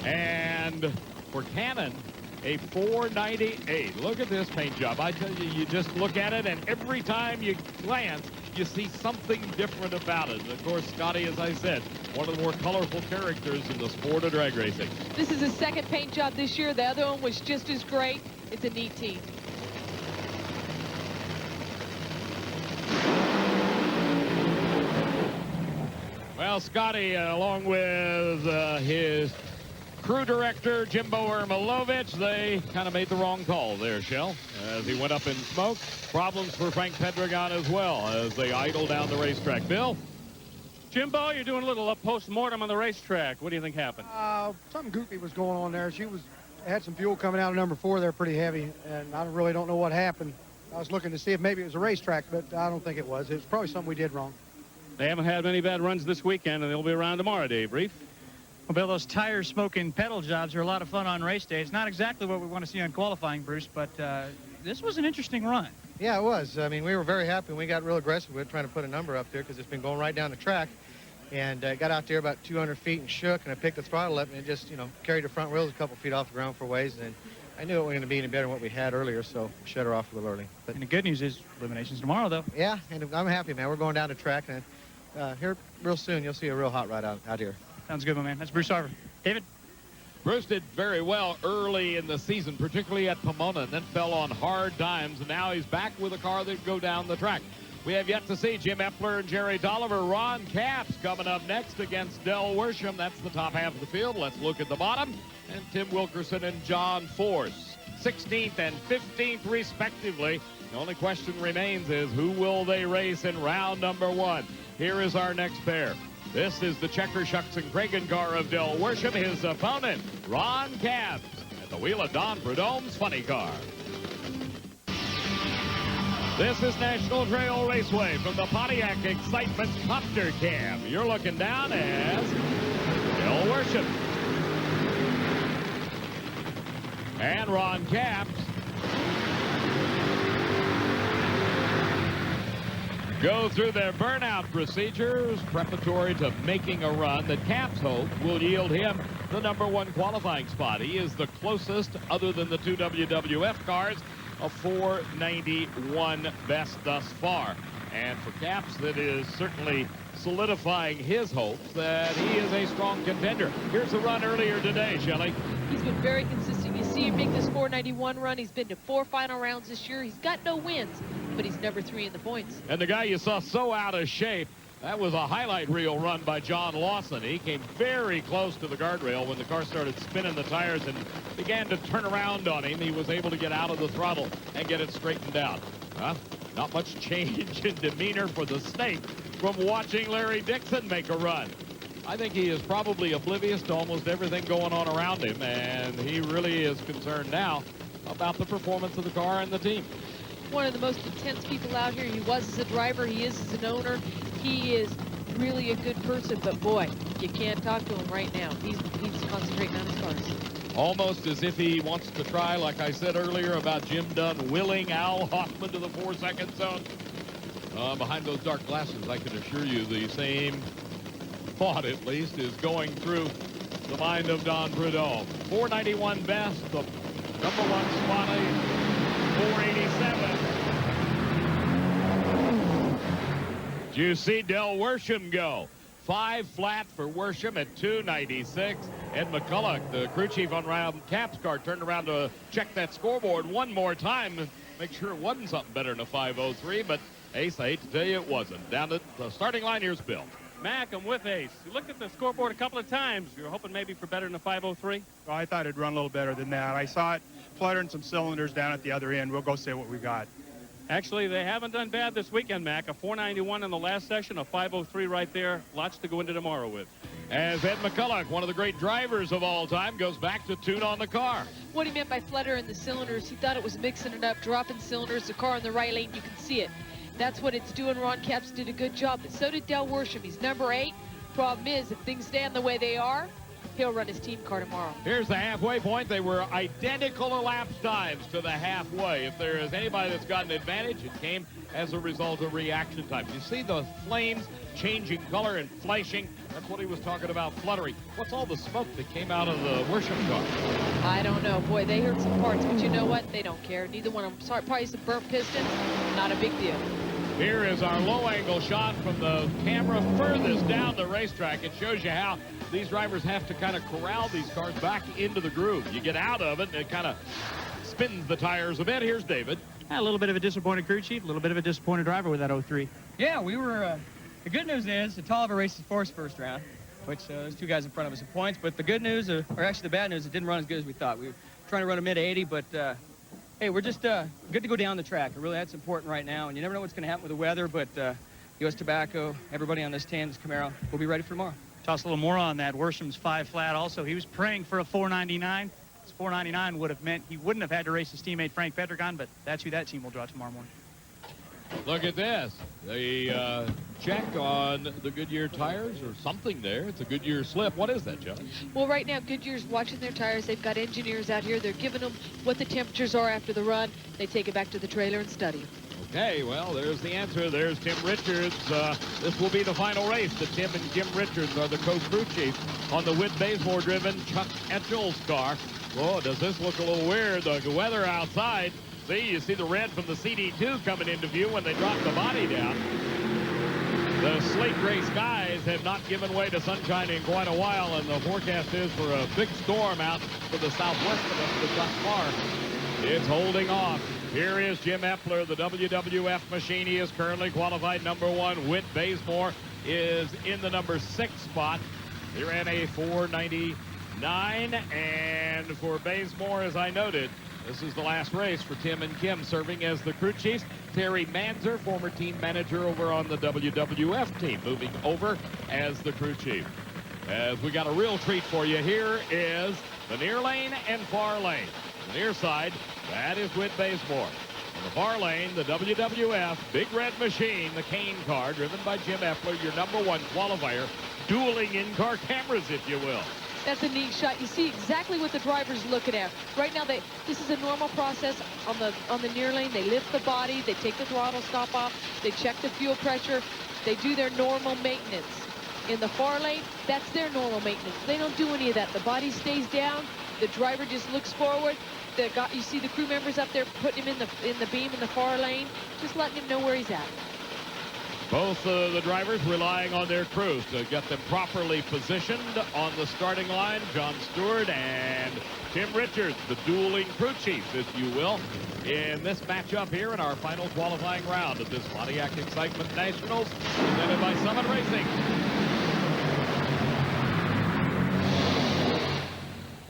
And for Cannon, a 498. Look at this paint job. I tell you, you just look at it, and every time you glance, you see something different about it. And of course, Scotty, as I said, one of the more colorful characters in the sport of drag racing. This is his 2nd paint job this year. The other one was just as great. It's a neat team. Well, Scotty, along with his crew director, Jimbo Ermilovich, they kind of made the wrong call there, Shell, as he went up in smoke. Problems for Frank Pedregon as well as they idle down the racetrack. Bill? Jimbo, you're doing a little post-mortem on the racetrack. What do you think happened? Something goofy was going on there. She had some fuel coming out of number 4 there pretty heavy, and I really don't know what happened. I was looking to see if maybe it was a racetrack, but I don't think it was. It was probably something we did wrong. They haven't had many bad runs this weekend, and they'll be around tomorrow, Dave Reef. Well, Bill, those tire smoking pedal jobs are a lot of fun on race day. It's not exactly what we want to see on qualifying, Bruce, but this was an interesting run. Yeah, it was. I mean, we were very happy. We got real aggressive with trying to put a number up there because it's been going right down the track. And got out there about 200 feet and shook, and I picked the throttle up, and it just, carried the front wheels a couple feet off the ground for ways. And I knew it wasn't going to be any better than what we had earlier, so shut her off a little early. But, and the good news is eliminations tomorrow, though. Yeah, and I'm happy, man. We're going down the track, and here real soon you'll see a real hot ride out here. Sounds good, my man. That's Bruce Sarver. David? Bruce did very well early in the season, particularly at Pomona, and then fell on hard dimes, and now he's back with a car that go down the track. We have yet to see Jim Epler and Jerry Toliver. Ron Capps coming up next against Del Worsham. That's the top half of the field. Let's look at the bottom. And Tim Wilkerson and John Force, 16th and 15th respectively. The only question remains is who will they race in round number 1? Here is our next pair. This is the Checker Shucks and Kragen car of Del Worsham. His opponent, Ron Capps, at the wheel of Don Prudhomme's funny car. This is National Trail Raceway from the Pontiac Excitement Copter Cam. You're looking down as Del Worsham. And Ron Capps go through their burnout procedures preparatory to making a run that Capps hopes will yield him the #1 qualifying spot. He is the closest, other than the 2 WWF cars, a 491 best thus far. And for Capps, that is certainly solidifying his hopes that he is a strong contender. Here's the run earlier today, Shelley. He's been very consistent. You see him make this 491 run. He's been to 4 final rounds this year. He's got no wins, but he's number 3 in the points. And the guy you saw so out of shape, that was a highlight reel run by John Lawson. He came very close to the guardrail when the car started spinning the tires and began to turn around on him. He was able to get out of the throttle and get it straightened out. Not much change in demeanor for the Snake from watching Larry Dixon make a run. I think he is probably oblivious to almost everything going on around him, and he really is concerned now about the performance of the car and the team. One of the most intense people out here. He was as a driver. He is as an owner. He is really a good person, but boy, you can't talk to him right now. He's concentrating on his cars. Almost as if he wants to try, like I said earlier about Jim Dunn, willing Al Hoffman to the 4-second zone. Behind those dark glasses, I can assure you the same thought, at least, is going through the mind of Don Prudhomme. 491 best, the #1 spot, 487. Did you see Del Worsham go? 5 flat for Worsham at 296. Ed McCulloch, the crew chief on Ron Capps' car, turned around to check that scoreboard one more time and make sure it wasn't something better than a 503, but Ace, I hate to tell you, it wasn't. Down at the starting line, here's Bill. Mac, I'm with Ace. You looked at the scoreboard a couple of times. You were hoping maybe for better than a 503? Well, I thought it'd run a little better than that. I saw it fluttering some cylinders down at the other end. We'll go see what we got. Actually, they haven't done bad this weekend, Mac. A 491 in the last section, a 503 right there. Lots to go into tomorrow with. As Ed McCulloch, one of the great drivers of all time, goes back to tune on the car. What he meant by fluttering the cylinders, he thought it was mixing it up, dropping cylinders, the car in the right lane, you can see it. That's what it's doing. Ron Capps did a good job, but so did Del Worsham. He's number 8. Problem is, if things stand the way they are, he'll run his team car tomorrow. Here's the halfway point. They were identical elapsed times to the halfway. If there is anybody that's got an advantage, it came as a result of reaction time. You see the flames changing color and flashing? That's what he was talking about, fluttering. What's all the smoke that came out of the Worsham car? I don't know. Boy, they heard some parts, but you know what? They don't care. Neither one of them. Sorry, probably some burnt pistons. Not a big deal. Here is our low-angle shot from the camera furthest down the racetrack. It shows you how these drivers have to kind of corral these cars back into the groove. You get out of it, and it kind of spins the tires a bit. Here's David. A little bit of a disappointed crew chief, a little bit of a disappointed driver with that 03. Yeah, we were, the good news is the Toliver raced his first round, which there's 2 guys in front of us in points, but the good news, or actually the bad news, it didn't run as good as we thought. We were trying to run a mid-80, but hey, we're just good to go down the track. Really, that's important right now, and you never know what's going to happen with the weather, but U.S. Tobacco, everybody on this team, this Camaro, we'll be ready for tomorrow. Toss a little more on that. Worsham's 5 flat also. He was praying for a 499. His 499 would have meant he wouldn't have had to race his teammate Frank Pedregon, but that's who that team will draw tomorrow morning. Look at this. They check on the Goodyear tires or something there. It's a Goodyear slip. What is that, John? Well, right now, Goodyear's watching their tires. They've got engineers out here. They're giving them what the temperatures are after the run. They take it back to the trailer and study. Okay, well, there's the answer. There's Tim Richards. This will be the final race. The Tim and Jim Richards are the co-crew chiefs on the Whit Bazemore-driven Chuck Etchell's car. Oh, does this look a little weird? The weather outside. See, you see the red from the CD2 coming into view when they drop the body down. The slate gray skies have not given way to sunshine in quite a while, and the forecast is for a big storm out to the southwest of us thus far. It's holding off. Here is Jim Epler, the WWF machine. He is currently qualified number 1. Whit Bazemore is in the number 6 spot. He ran a 4:99, and for Bazemore, as I noted, this is the last race for Tim and Kim, serving as the crew chiefs. Terry Manzer, former team manager over on the WWF team, moving over as the crew chief. As we got a real treat for you, here is the near lane and far lane. The near side, that is Whit Bazemore. On the far lane, the WWF Big Red Machine, the Kane car, driven by Jim Epler, your number 1 qualifier, dueling in-car cameras, if you will. That's a neat shot. You see exactly what the driver's looking at. Right now, this is a normal process on the near lane. They lift the body, they take the throttle stop off, they check the fuel pressure, they do their normal maintenance. In the far lane, that's their normal maintenance. They don't do any of that. The body stays down, the driver just looks forward. You see the crew members up there putting him in the beam in the far lane, just letting him know where he's at. Both the drivers relying on their crews to get them properly positioned on the starting line. John Stewart and Tim Richards, the dueling crew chiefs, if you will, in this matchup here in our final qualifying round of this Pontiac Excitement Nationals, presented by Summit Racing.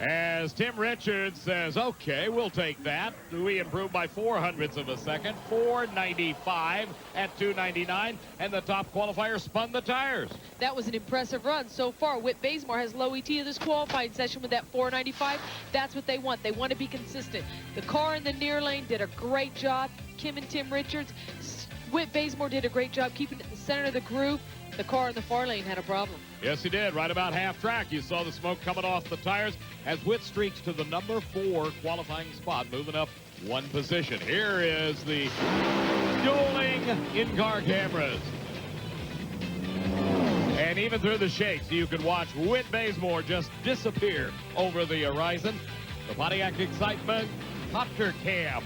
As Tim Richards says, okay, we'll take that. We improved by 0.04 of a second, 4:95 at 2:99, and the top qualifier spun the tires. That was an impressive run so far. Whit Bazemore has low ET in this qualifying session with that 4:95. That's what they want. They want to be consistent. The car in the near lane did a great job. Kim and Tim Richards. Whit Bazemore did a great job keeping it in the center of the groove. The car in the far lane had a problem. Yes, he did. Right about half track, you saw the smoke coming off the tires as Whit streaks to the number 4 qualifying spot, moving up 1 position. Here is the dueling in-car cameras. And even through the shakes, you can watch Whit Bazemore just disappear over the horizon. The Pontiac Excitement Copter Cam.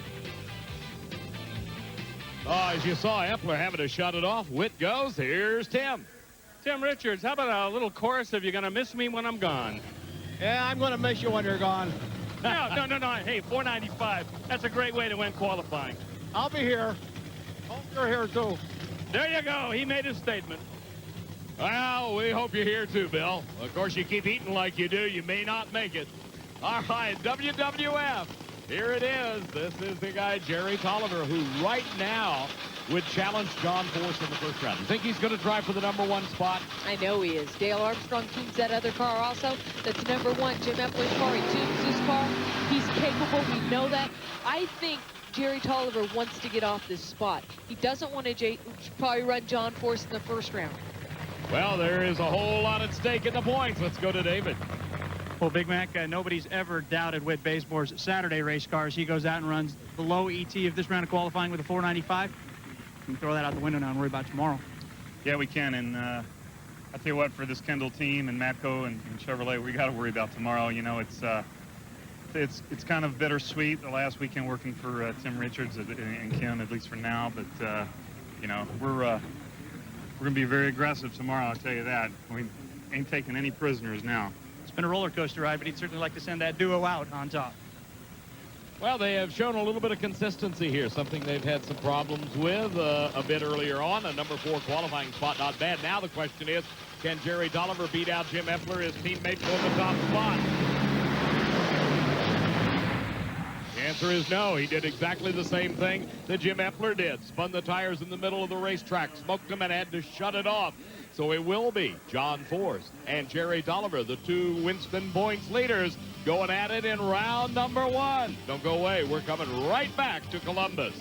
As you saw Epler having to shut it off, Whit goes. Here's Tim. Tim Richards, how about a little chorus of "You're Gonna Miss Me When I'm Gone"? Yeah, I'm going to miss you when you're gone. No. Hey, 4:95. That's a great way to win qualifying. I'll be here. Hope you're here, too. There you go. He made his statement. Well, we hope you're here, too, Bill. Of course, you keep eating like you do, you may not make it. All right, WWF. Here it is. This is the guy, Jerry Toliver, who right now would challenge John Force in the first round. You think he's going to drive for the number 1 spot? I know he is. Dale Armstrong tunes that other car also. That's number 1. Jim Epler's car. He tunes his car. He's capable. We know that. I think Jerry Toliver wants to get off this spot. He doesn't want to probably run John Force in the first round. Well, there is a whole lot at stake in the points. Let's go to David. Well, Big Mac, nobody's ever doubted Whit Bazemore's Saturday race cars. He goes out and runs the low ET of this round of qualifying with a 4:95. You can throw that out the window now and worry about tomorrow. Yeah, we can. And I tell you what, for this Kendall team and Matco and Chevrolet, we got to worry about tomorrow. You know, it's kind of bittersweet the last weekend working for Tim Richards and Kim, at least for now. But you know, we're going to be very aggressive tomorrow. I'll tell you that. We ain't taking any prisoners now. It's been a roller coaster ride, but he'd certainly like to send that duo out on top. Well, they have shown a little bit of consistency here, something they've had some problems with a bit earlier on. A number 4 qualifying spot, not bad. Now the question is, can Jerry Toliver beat out Jim Epler, his teammate, for the top spot? The answer is no. He did exactly the same thing that Jim Epler did. Spun the tires in the middle of the racetrack, smoked them, and had to shut it off. So it will be John Force and Jerry Toliver, the 2 Winston points leaders, going at it in round number 1. Don't go away. We're coming right back to Columbus.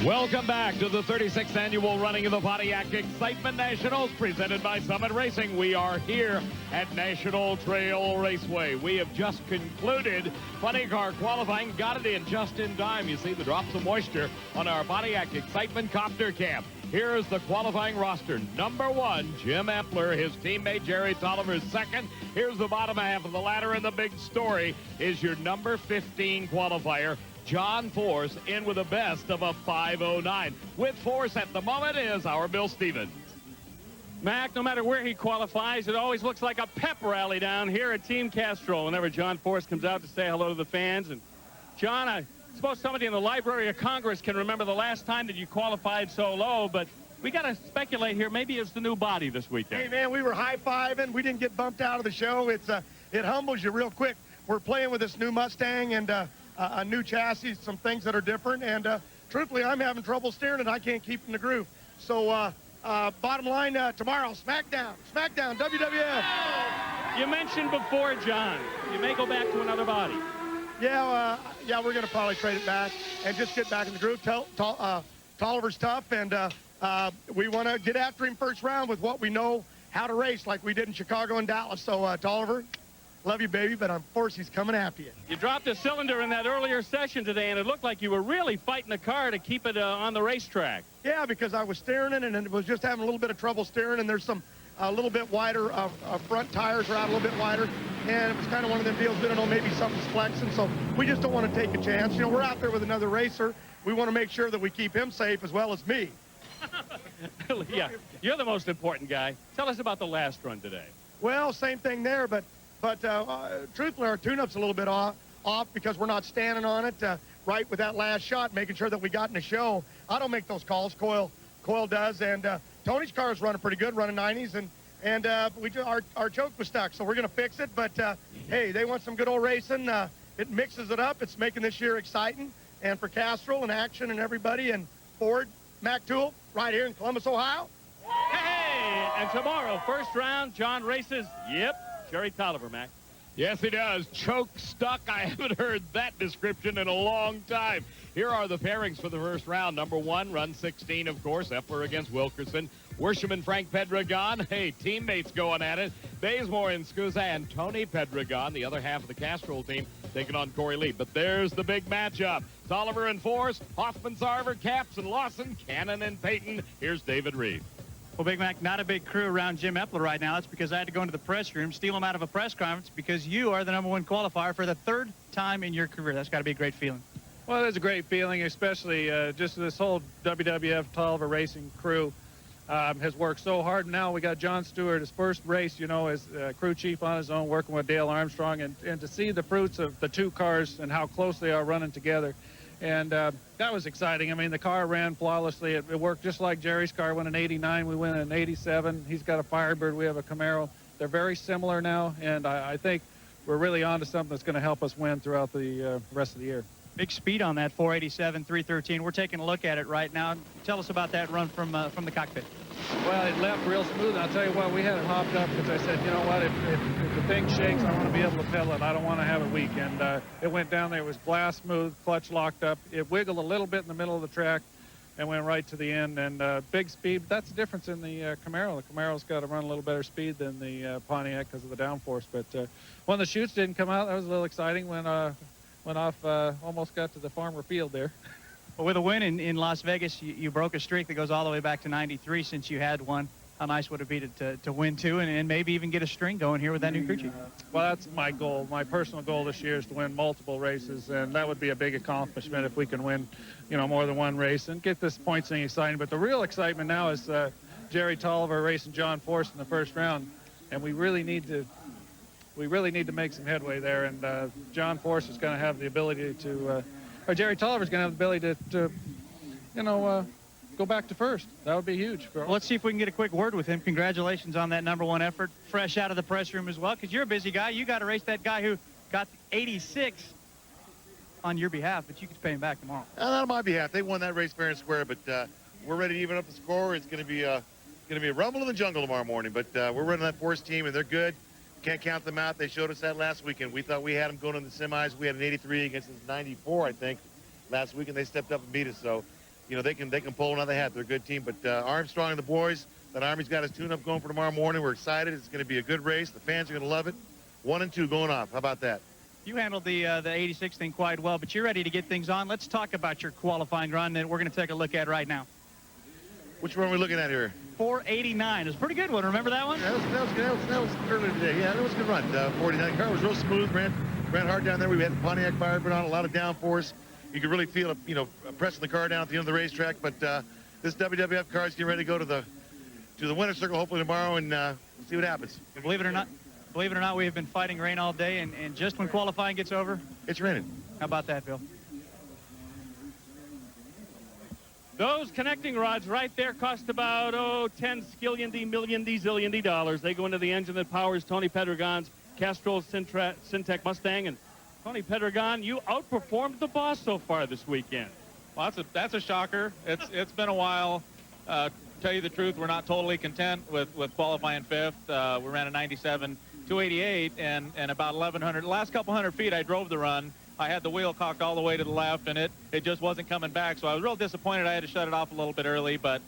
Welcome back to the 36th annual running of the Pontiac Excitement Nationals, presented by Summit Racing. We are here at National Trail Raceway. We have just concluded funny car qualifying, got it in just in time. You see the drops of moisture on our Pontiac Excitement copter cam. Here is the qualifying roster. Number 1, Jim Epler. His teammate Jerry Toliver is second. Here's the bottom half of the ladder, and the big story is your number 15 qualifier, John Force, in with a best of a 5:09. With Force at the moment is our Bill Stevens. Mac, no matter where he qualifies, it always looks like a pep rally down here at Team Castrol whenever John Force comes out to say hello to the fans. And John, I suppose somebody in the Library of Congress can remember the last time that you qualified so low, but we got to speculate here. Maybe it's the new body this weekend. Hey, man, we were high-fiving. We didn't get bumped out of the show. It humbles you real quick. We're playing with this new Mustang and a new chassis, some things that are different. And truthfully, I'm having trouble steering it. I can't keep in the groove. So bottom line, tomorrow, SmackDown, WWF. You mentioned before, John, you may go back to another body. Yeah, we're going to probably trade it back and just get back in the groove. Toliver's tough, and we want to get after him first round with what we know how to race, like we did in Chicago and Dallas. So, Toliver, love you, baby, but I'm forced he's coming after you. You dropped a cylinder in that earlier session today, and it looked like you were really fighting the car to keep it on the racetrack. Yeah, because I was steering it, and it was just having a little bit of trouble steering, and there's some a little bit wider front tires are out a little bit wider, and it was kind of one of them deals. We don't know, maybe something's flexing, so we just don't want to take a chance. You know, we're out there with another racer. We want to make sure that we keep him safe as well as me. Yeah, you're the most important guy. Tell us about the last run today. Well, same thing there, but truthfully, our tune-up's a little bit off because we're not standing on it right with that last shot, making sure that we got in the show. I don't make those calls. Coyle does, and Tony's car is running pretty good, running 90s, and our choke was stuck, so we're going to fix it. But hey, they want some good old racing. It mixes it up. It's making this year exciting, and for Castrol and Action and everybody, and Ford, Mac Tool, right here in Columbus, Ohio. Hey, and tomorrow, first round, John races. Yep, Jerry Toliver, Mac. Yes, he does. Choke stuck. I haven't heard that description in a long time. Here are the pairings for the first round. Number 1, run 16, of course. Epler against Wilkerson. Worsham Frank Pedregon. Hey, teammates going at it. Bazemore and Skuza and Tony Pedregon, the other half of the Castrol team, taking on Coyle. But there's the big matchup. Toliver and Force, Hoffman, Sarver, Capps and Lawson, Cannon and Payton. Here's David Reed. Well, Big Mac, not a big crew around Jim Epler right now. That's because I had to go into the press room, steal him out of a press conference, because you are the #1 qualifier for the 3rd time in your career. That's got to be a great feeling. Well, it's a great feeling, especially just this whole WWF Toliver Racing crew has worked so hard. Now we got John Stewart, his first race, you know, as crew chief on his own, working with Dale Armstrong, and to see the fruits of the two cars and how close they are running together. And that was exciting. I mean, the car ran flawlessly. It worked just like Jerry's car went in '89. We went in '87. He's got a Firebird. We have a Camaro. They're very similar now, and I think we're really on to something that's going to help us win throughout the rest of the year. Big speed on that 487, 313. We're taking a look at it right now. Tell us about that run from the cockpit. Well, it left real smooth, and I'll tell you what, we had it hopped up because I said, you know what, if the thing shakes, I want to be able to pedal it. I don't want to have it weak. And it went down there. It was glass smooth, clutch locked up. It wiggled a little bit in the middle of the track and went right to the end. And big speed. That's the difference in the Camaro. The Camaro's got to run a little better speed than the Pontiac because of the downforce. But when the chutes didn't come out, that was a little exciting. Went off, almost got to the farmer field there. Well, with a win in Las Vegas, you broke a streak that goes all the way back to '93 since you had one. How nice would it be to win 2 and maybe even get a string going here with that new crew chief? Well, that's my goal. My personal goal this year is to win multiple races, and that would be a big accomplishment if we can win, you know, more than one race and get this points thing exciting. But the real excitement now is Jerry Toliver racing John Force in the first round, and we really need to make some headway there. And John Force is going to have the ability to, or Jerry Toliver's going to have the ability to go back to first. That would be huge. Well, let's see if we can get a quick word with him. Congratulations on that #1 effort. Fresh out of the press room as well, because you're a busy guy. You got to race that guy who got 86 on your behalf, but you can pay him back tomorrow. Not on my behalf. They won that race fair and square, but we're ready to even up the score. It's going to be a rumble in the jungle tomorrow morning, but we're running that Force team, and they're good. Can't count them out. They showed us that last weekend. We thought we had them going in the semis. We had an 83 against a 94, I think, last week, and they stepped up and beat us. So you know, they can pull another hat. They're a good team. But Armstrong and the boys, that Army's got his tune-up going for tomorrow morning. We're excited. It's going to be a good race. The fans are going to love it. 1 and 2 going off. How about that? You handled the 86 thing quite well, but you're ready to get things on. Let's talk about your qualifying run that we're going to take a look at right now. Which one are we looking at here? 489. It's a pretty good one. Remember that one? Yeah, that was earlier today. Yeah, that was a good run. 49. Car was real smooth. Ran hard down there. We had the Pontiac Firebird on, a lot of downforce. You could really feel it, you know, pressing the car down at the end of the racetrack. But this WWF car is getting ready to go to the winner's circle hopefully tomorrow, and we'll see what happens. Believe it or not, we have been fighting rain all day, and just when qualifying gets over, it's raining. How about that, Bill? Those connecting rods right there cost about, 10 skillion-y, million-y, zillion-y dollars. They go into the engine that powers Tony Pedregon's Castrol Syntec Mustang. And Tony Pedregon, you outperformed the boss so far this weekend. Well, that's a shocker. It's been a while. Tell you the truth, we're not totally content with qualifying fifth. We ran a 97.288 and about 1,100. The last couple hundred feet, I drove the run. I had the wheel cocked all the way to the left, and it just wasn't coming back. So I was real disappointed. I had to shut it off a little bit early. But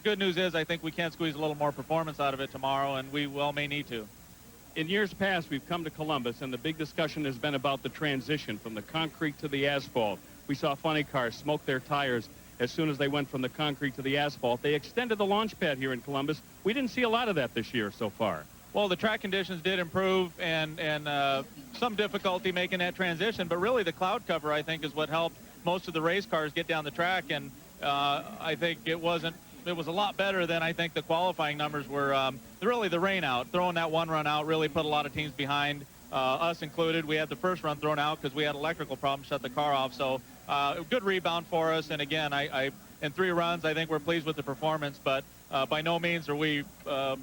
good news is I think we can squeeze a little more performance out of it tomorrow, and we well may need to. In years past, we've come to Columbus, and the big discussion has been about the transition from the concrete to the asphalt. We saw funny cars smoke their tires as soon as they went from the concrete to the asphalt. They extended the launch pad here in Columbus. We didn't see a lot of that this year so far. Well, the track conditions did improve, and some difficulty making that transition, but really the cloud cover, I think, is what helped most of the race cars get down the track, and I think it was a lot better than I think the qualifying numbers were. Really the rain out, throwing that one run out really put a lot of teams behind, us included. We had the first run thrown out because we had electrical problems, shut the car off, so good rebound for us, and again, in 3 runs, I think we're pleased with the performance, but by no means are we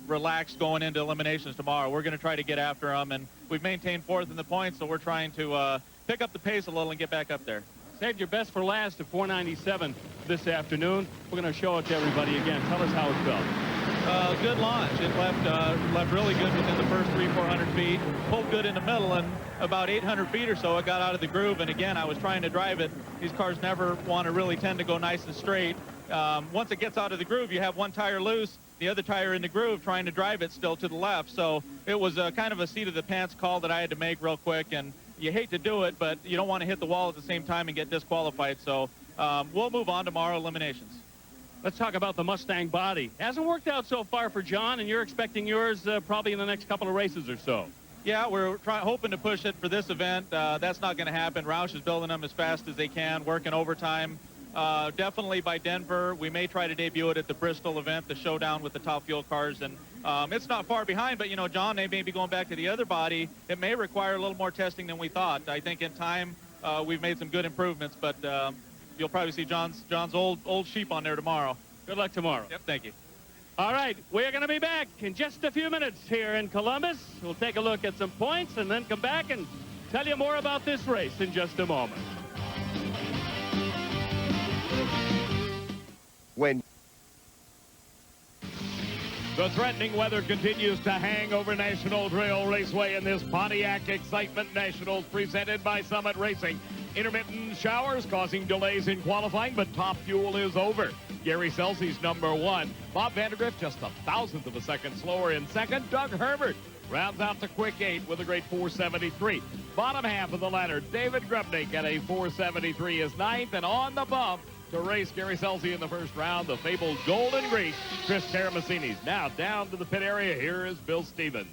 relaxed going into eliminations tomorrow. We're going to try to get after them, and we've maintained 4th in the points, so we're trying to pick up the pace a little and get back up there. Saved your best for last at 497 this afternoon. We're going to show it to everybody again. Tell us how it felt. Good launch. It left really good within the first 300-400 feet. Pulled good in the middle, and about 800 feet or so, it got out of the groove. And again, I was trying to drive it. These cars never want to really tend to go nice and straight. Once it gets out of the groove, you have one tire loose, the other tire in the groove, trying to drive it still to the left. So it was kind of a seat of the pants call that I had to make real quick. And you hate to do it, but you don't want to hit the wall at the same time and get disqualified. So we'll move on tomorrow, eliminations. Let's talk about the Mustang body. Hasn't worked out so far for John, and you're expecting yours probably in the next couple of races or so. Yeah, we're hoping to push it for this event. That's not going to happen. Roush is building them as fast as they can, working overtime. Definitely by Denver. We may try to debut it at the Bristol event, the showdown with the top fuel cars. And it's not far behind, but, you know, John, they may be going back to the other body. It may require a little more testing than we thought. I think in time we've made some good improvements, but you'll probably see John's old sheep on there tomorrow. Good luck tomorrow. Yep, thank you. All right, we're going to be back in just a few minutes here in Columbus. We'll take a look at some points and then come back and tell you more about this race in just a moment. When the threatening weather continues to hang over National Trail Raceway in this Pontiac Excitement Nationals presented by Summit Racing. Intermittent showers causing delays in qualifying, but top fuel is over. Gary Scelzi's #1. Bob Vandergriff just a thousandth of a second slower in second. Doug Herbert rounds out the quick 8 with a great 473. Bottom half of the ladder, David Grubnik at a 473 is 9th, and on the bump to race Gary Scelzi in the first round, the fabled Golden Greek, Chris Karamessini's. Now down to the pit area, here is Bill Stevens.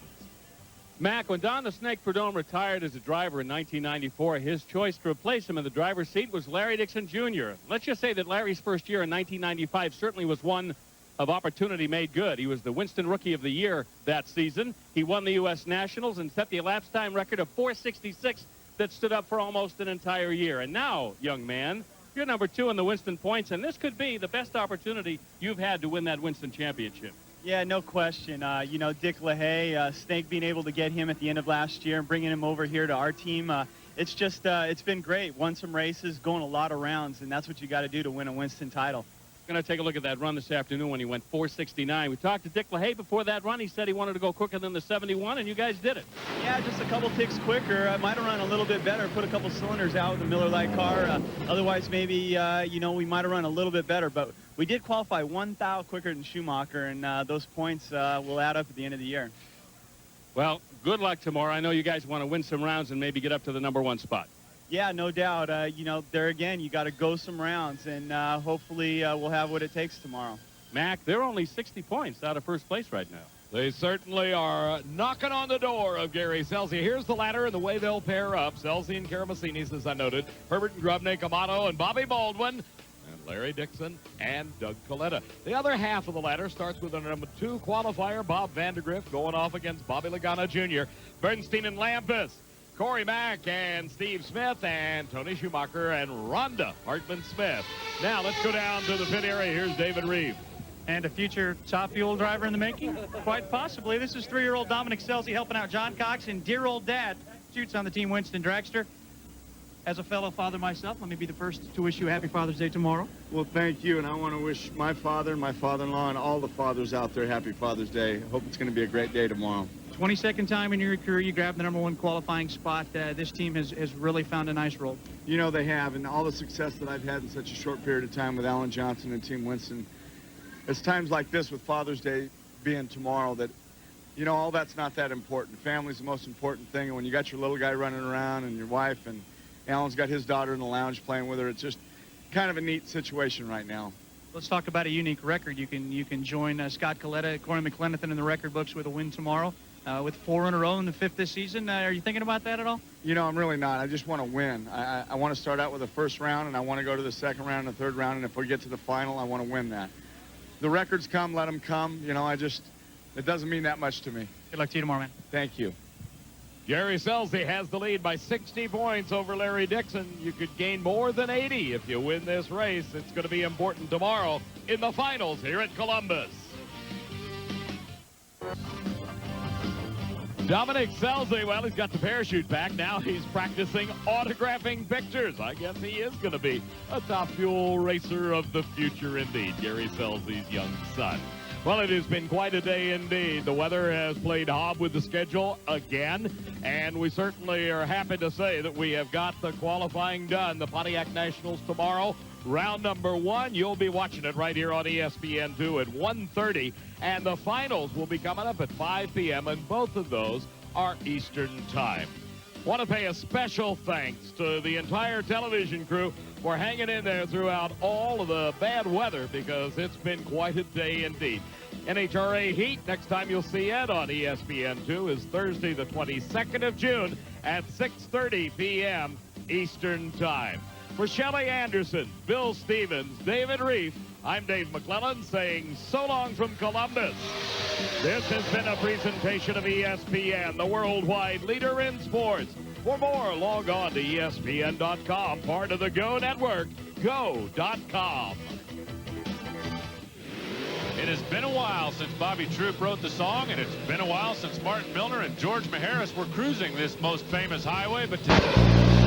Mac, when Don the Snake Prudhomme retired as a driver in 1994, his choice to replace him in the driver's seat was Larry Dixon Jr. Let's just say that Larry's first year in 1995 certainly was one of opportunity made good. He was the Winston Rookie of the Year that season. He won the U.S. Nationals and set the elapsed time record of 4:66 that stood up for almost an entire year. And now, young man, you're #2 in the Winston points, and this could be the best opportunity you've had to win that Winston championship. Yeah, no question. You know, Dick LaHaie, Snake being able to get him at the end of last year and bringing him over here to our team, it's just, it's been great. Won some races, going a lot of rounds, and that's what you got to do to win a Winston title. Going to take a look at that run this afternoon when he went 4:69. We talked to Dick LaHaie before that run. He said he wanted to go quicker than the 71, and you guys did it. Yeah, just a couple ticks quicker. I might have run a little bit better, put a couple cylinders out with the Miller Lite car. Otherwise, maybe, you know, we might have run a little bit better. But we did qualify 1 thou quicker than Schumacher, and those points will add up at the end of the year. Well, good luck tomorrow. I know you guys want to win some rounds and maybe get up to the #1 spot. Yeah, no doubt. You know, there again, you got to go some rounds, and hopefully we'll have what it takes tomorrow. Mac, they're only 60 points out of first place right now. They certainly are knocking on the door of Gary Scelzi. Here's the ladder and the way they'll pair up. Scelzi and Karamessinis, as I noted. Herbert and Grubnick, Amato and Bobby Baldwin. And Larry Dixon and Doug Coletta. The other half of the ladder starts with the #2 qualifier, Bob Vandergriff, going off against Bobby Lagana Jr., Bernstein and Lampus, Corey Mack and Steve Smith, and Tony Schumacher and Rhonda Hartman-Smith. Now let's go down to the pit area. Here's David Reeve. And a future top fuel driver in the making? Quite possibly. This is 3-year-old Dominic Scelzi helping out John Cox, and dear old dad shoots on the Team Winston dragster. As a fellow father myself, let me be the first to wish you a happy Father's Day tomorrow. Well, thank you, and I want to wish my father, my father-in-law, and all the fathers out there happy Father's Day. I hope it's going to be a great day tomorrow. 22nd time in your career you grabbed the #1 qualifying spot. This team has really found a nice role. You know, they have, and all the success that I've had in such a short period of time with Alan Johnson and Team Winston. It's times like this with Father's Day being tomorrow that, you know, all that's not that important. Family's the most important thing, and when you got your little guy running around and your wife, and Alan's got his daughter in the lounge playing with her, it's just kind of a neat situation right now. Let's talk about a unique record. You can join Scott Coletta, Corey McClenathan in the record books with a win tomorrow. With 4 in a row in the 5th this season. Are you thinking about that at all? You know, I'm really not. I just want to win. I want to start out with the first round, and I want to go to the second round and the third round, and if we get to the final, I want to win that. The records come, let them come. You know, it doesn't mean that much to me. Good luck to you tomorrow, man. Thank you. Gary Scelzi has the lead by 60 points over Larry Dixon. You could gain more than 80 if you win this race. It's going to be important tomorrow in the finals here at Columbus. Dominic Scelzi, well, he's got the parachute back. Now he's practicing autographing pictures. I guess he is going to be a top fuel racer of the future indeed, Gary Scelzi's young son. Well, it has been quite a day indeed. The weather has played hob with the schedule again, and we certainly are happy to say that we have got the qualifying done. The Pontiac Nationals tomorrow, round #1. You'll be watching it right here on ESPN2 at 1:30, and the finals will be coming up at 5 p.m., and both of those are Eastern time. Want to pay a special thanks to the entire television crew for hanging in there throughout all of the bad weather, because it's been quite a day indeed. NHRA Heat, next time you'll see it on ESPN2 is Thursday the 22nd of June at 6:30 p.m. Eastern time. For Shelley Anderson, Bill Stevens, David Reif, I'm Dave McClellan saying so long from Columbus. This has been a presentation of ESPN, the worldwide leader in sports. For more, log on to ESPN.com, part of the Go Network, go.com. It has been a while since Bobby Troop wrote the song, and it's been a while since Martin Milner and George Maharis were cruising this most famous highway, but today